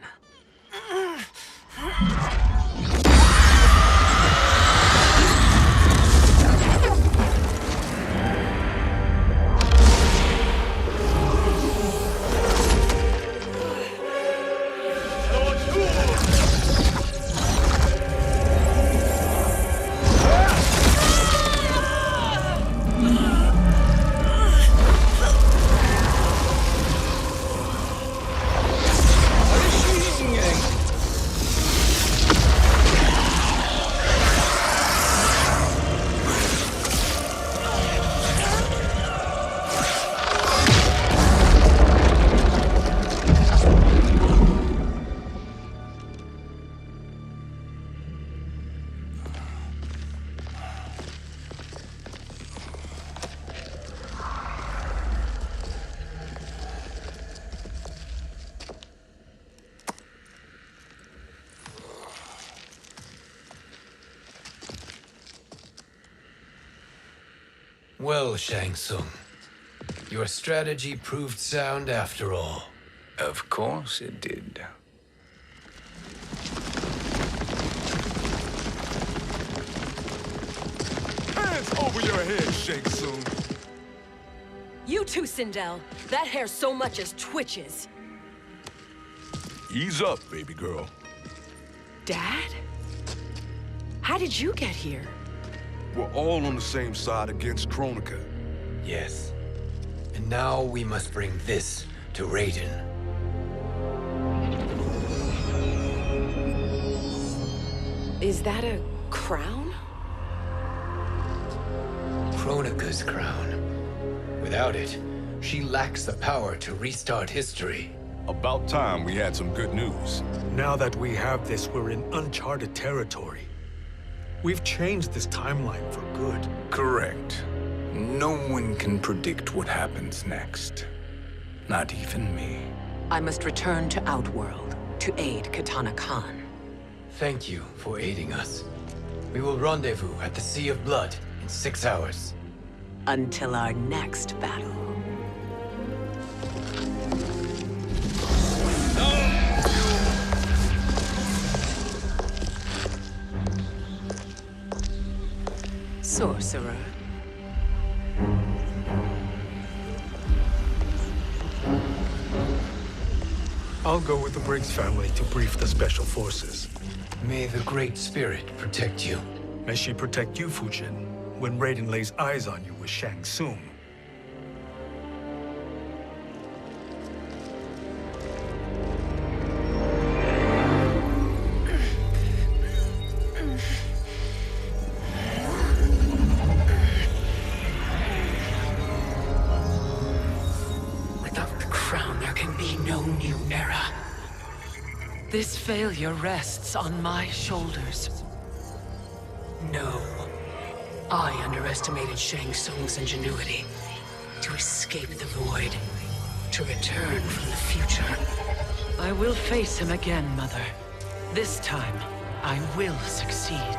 Well, Shang Tsung, your strategy proved sound after all. Of course it did. Hands over your head, Shang Tsung. You too, Sindel. That hair so much as twitches. Ease up, baby girl. Dad? How did you get here? We're all on the same side against Kronika. Yes. And now we must bring this to Raiden. Is that a crown? Kronika's crown. Without it, she lacks the power to restart history. About time we had some good news. Now that we have this, we're in uncharted territory. We've changed this timeline for good. Correct. No one can predict what happens next. Not even me. I must return to Outworld to aid Kotal Kahn. Thank you for aiding us. We will rendezvous at the Sea of Blood in 6 hours. Until our next battle. Sorcerer. I'll go with the Briggs family to brief the Special Forces. May the Great Spirit protect you. May she protect you, Fujin, when Raiden lays eyes on you with Shang Tsung. Without the crown, there can be no new era. This failure rests on my shoulders. No. I underestimated Shang Tsung's ingenuity. To escape the void. To return from the future. I will face him again, Mother. This time, I will succeed.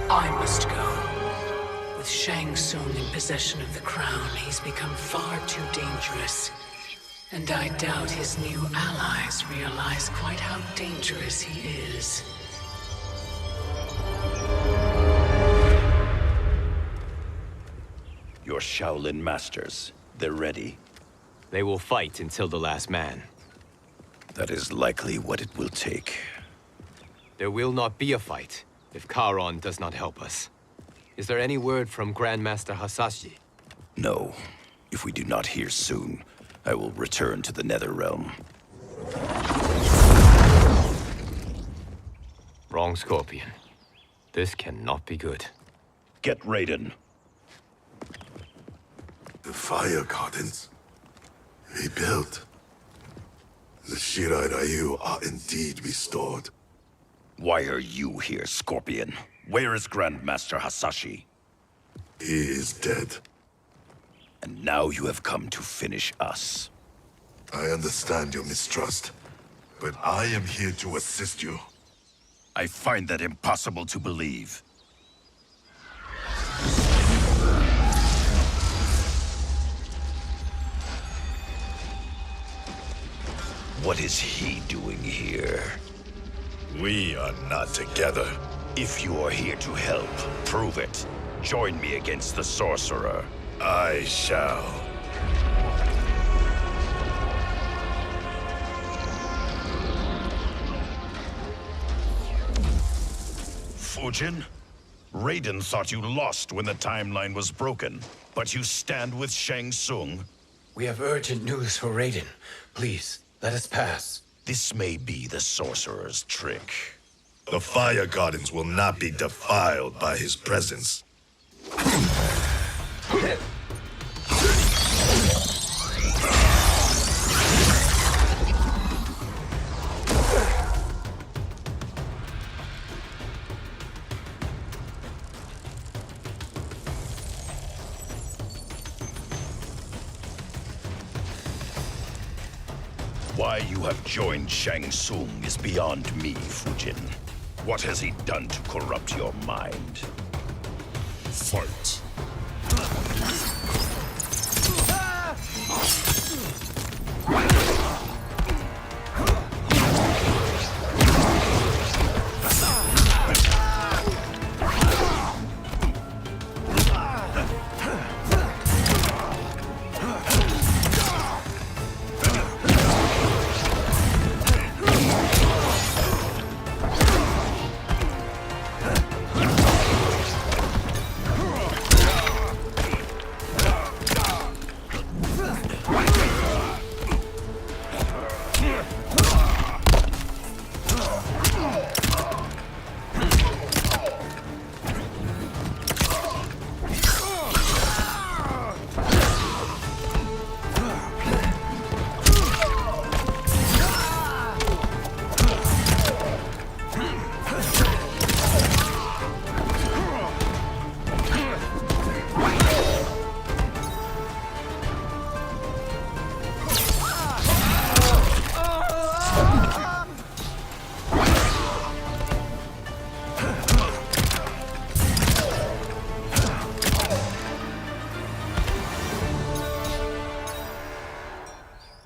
I must go. With Shang Tsung in possession of the crown, he's become far too dangerous. And I doubt his new allies realize quite how dangerous he is. Your Shaolin masters, they're ready. They will fight until the last man. That is likely what it will take. There will not be a fight if Charon does not help us. Is there any word from Grandmaster Hasashi? No. If we do not hear soon, I will return to the Netherrealm. Wrong, Scorpion. This cannot be good. Get Raiden. The fire gardens rebuilt. The Shirai Ryu are indeed restored. Why are you here, Scorpion? Where is Grandmaster Hasashi? He is dead. And now you have come to finish us. I understand your mistrust, but I am here to assist you. I find that impossible to believe. What is he doing here? We are not together. If you are here to help, prove it. Join me against the Sorcerer. I shall. Fujin? Raiden thought you lost when the timeline was broken, but you stand with Shang Tsung? We have urgent news for Raiden. Please, let us pass. This may be the Sorcerer's trick. The fire gardens will not be defiled by his presence. Why you have joined Shang Tsung is beyond me, Fujin. What has he done to corrupt your mind? Fight.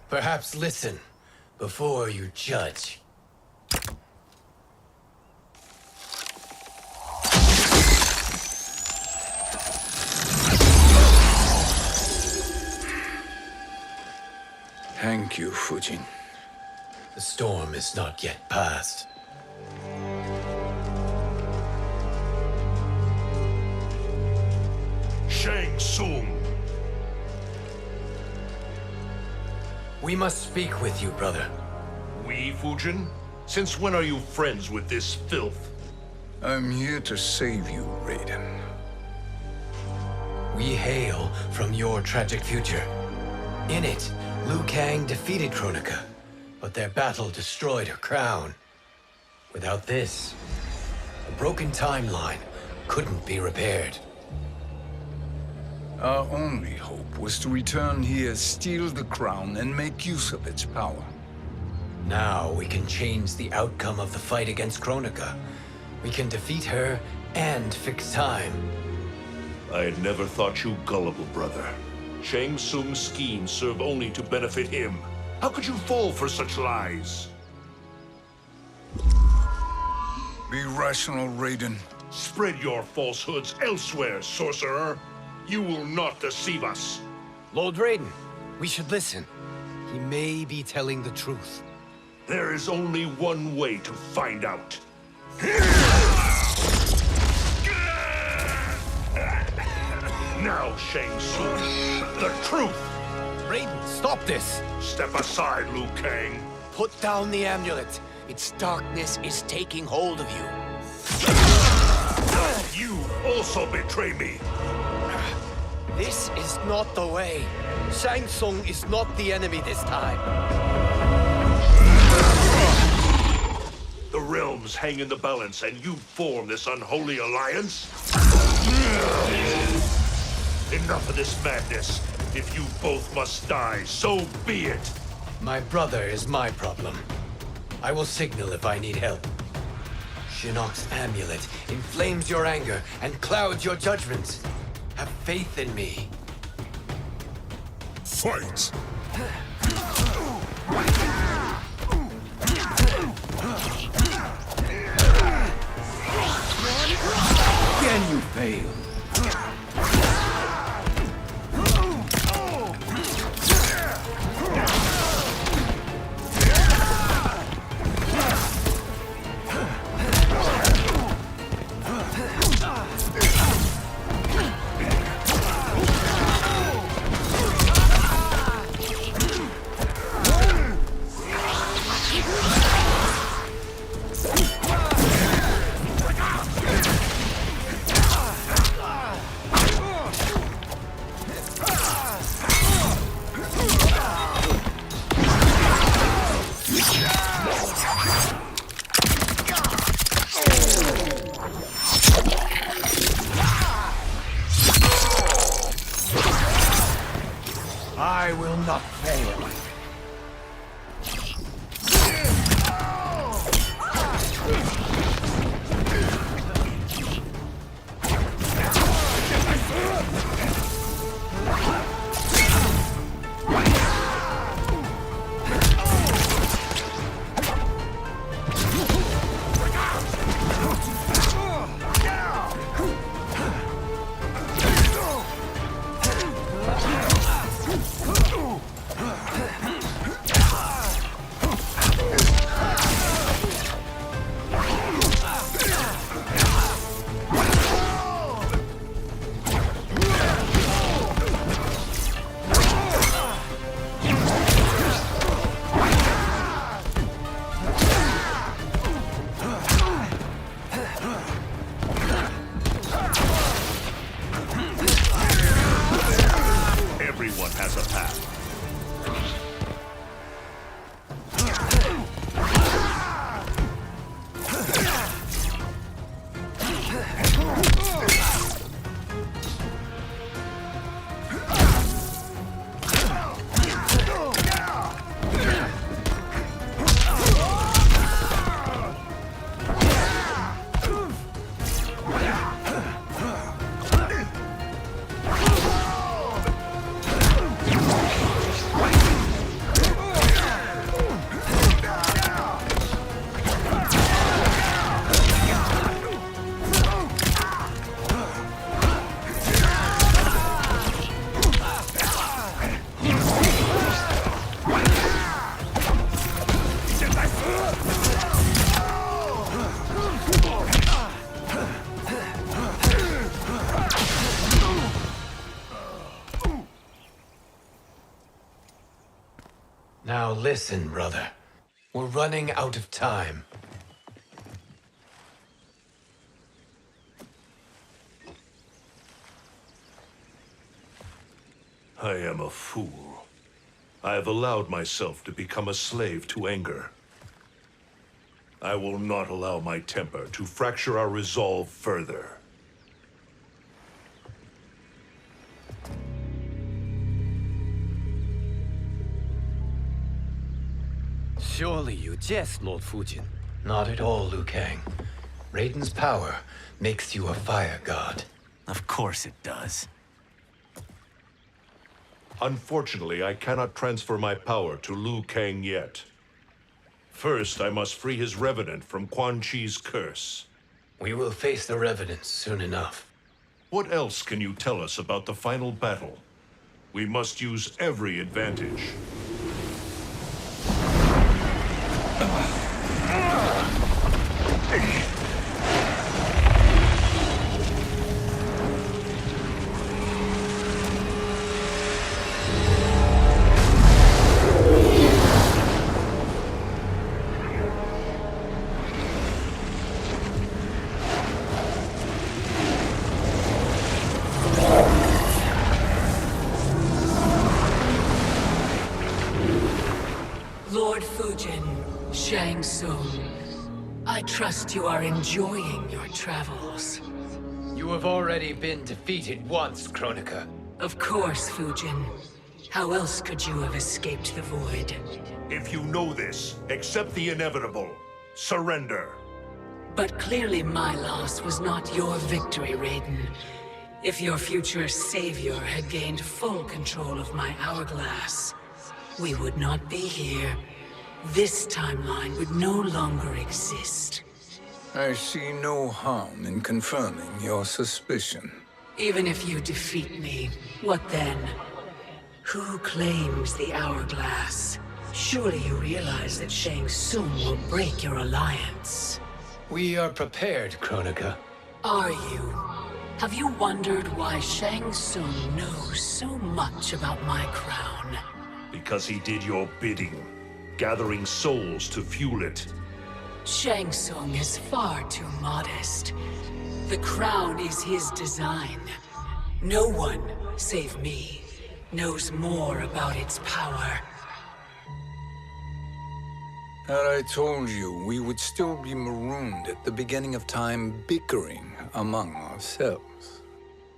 Perhaps listen before you judge. Thank you, Fujin. The storm is not yet past. Shang Tsung. We must speak with you, brother. We, Fujin? Since when are you friends with this filth? I'm here to save you, Raiden. We hail from your tragic future. In it, Liu Kang defeated Kronika, but their battle destroyed her crown. Without this, the broken timeline couldn't be repaired. Our only hope was to return here, steal the crown, and make use of its power. Now we can change the outcome of the fight against Kronika. We can defeat her and fix time. I had never thought you gullible, brother. Shang Tsung's schemes serve only to benefit him. How could you fall for such lies? Be rational, Raiden. Spread your falsehoods elsewhere, sorcerer. You will not deceive us. Lord Raiden, we should listen. He may be telling the truth. There is only one way to find out. Now, Shang Tsung, the truth! Raiden, stop this! Step aside, Liu Kang. Put down the amulet. Its darkness is taking hold of you. You also betray me. This is not the way. Shang Tsung is not the enemy this time. The realms hang in the balance, and you form this unholy alliance? Enough of this madness. If you both must die, so be it. My brother is my problem. I will signal if I need help. Shinnok's amulet inflames your anger and clouds your judgment. Have faith in me. Fight! Can you fail? Now listen, brother. We're running out of time. I am a fool. I have allowed myself to become a slave to anger. I will not allow my temper to fracture our resolve further. Surely you jest, Lord Fujin. Not at all, Liu Kang. Raiden's power makes you a fire god. Of course it does. Unfortunately, I cannot transfer my power to Liu Kang yet. First, I must free his Revenant from Quan Chi's curse. We will face the Revenants soon enough. What else can you tell us about the final battle? We must use every advantage. Lord Fujin, Shang Tsung, I trust you are enjoying your travels. You have already been defeated once, Kronika. Of course, Fujin. How else could you have escaped the void? If you know this, accept the inevitable. Surrender. But clearly my loss was not your victory, Raiden. If your future savior had gained full control of my hourglass, we would not be here. This timeline would no longer exist. I see no harm in confirming your suspicion. Even if you defeat me, what then? Who claims the hourglass? Surely you realize that Shang Tsung will break your alliance. We are prepared, Kronika. Are you? Have you wondered why Shang Tsung knows so much about my crown? Because he did your bidding, gathering souls to fuel it. Shang Tsung is far too modest. The crown is his design. No one, save me, knows more about its power. Had I told you, we would still be marooned at the beginning of time, bickering among ourselves.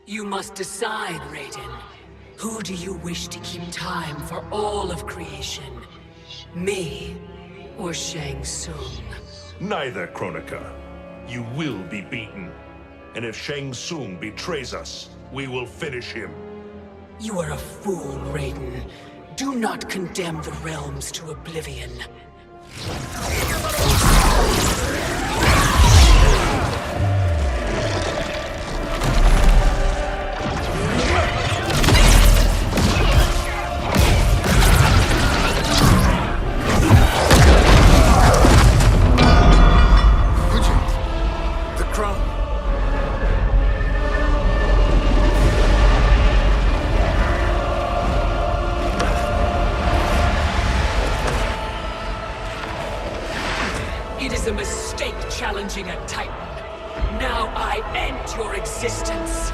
You must decide, Raiden. Who do you wish to keep time for all of creation? Me or Shang Tsung? Neither, Kronika. You will be beaten. And if Shang Tsung betrays us, we will finish him. You are a fool, Raiden. Do not condemn the realms to oblivion. It is a mistake challenging a Titan. Now I end your existence.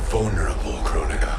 Vulnerable, Kronika.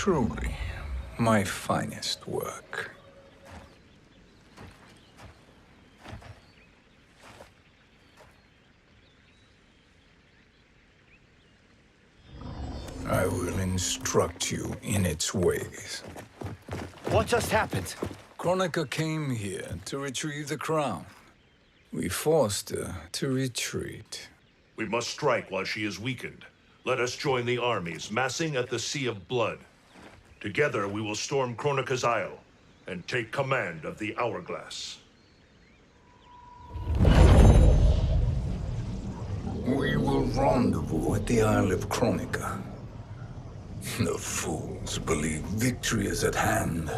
Truly, my finest work. I will instruct you in its ways. What just happened? Kronika came here to retrieve the crown. We forced her to retreat. We must strike while she is weakened. Let us join the armies, massing at the Sea of Blood. Together we will storm Kronika's Isle and take command of the Hourglass. We will rendezvous at the Isle of Kronika. The fools believe victory is at hand.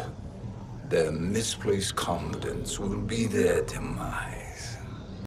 Their misplaced confidence will be their demise.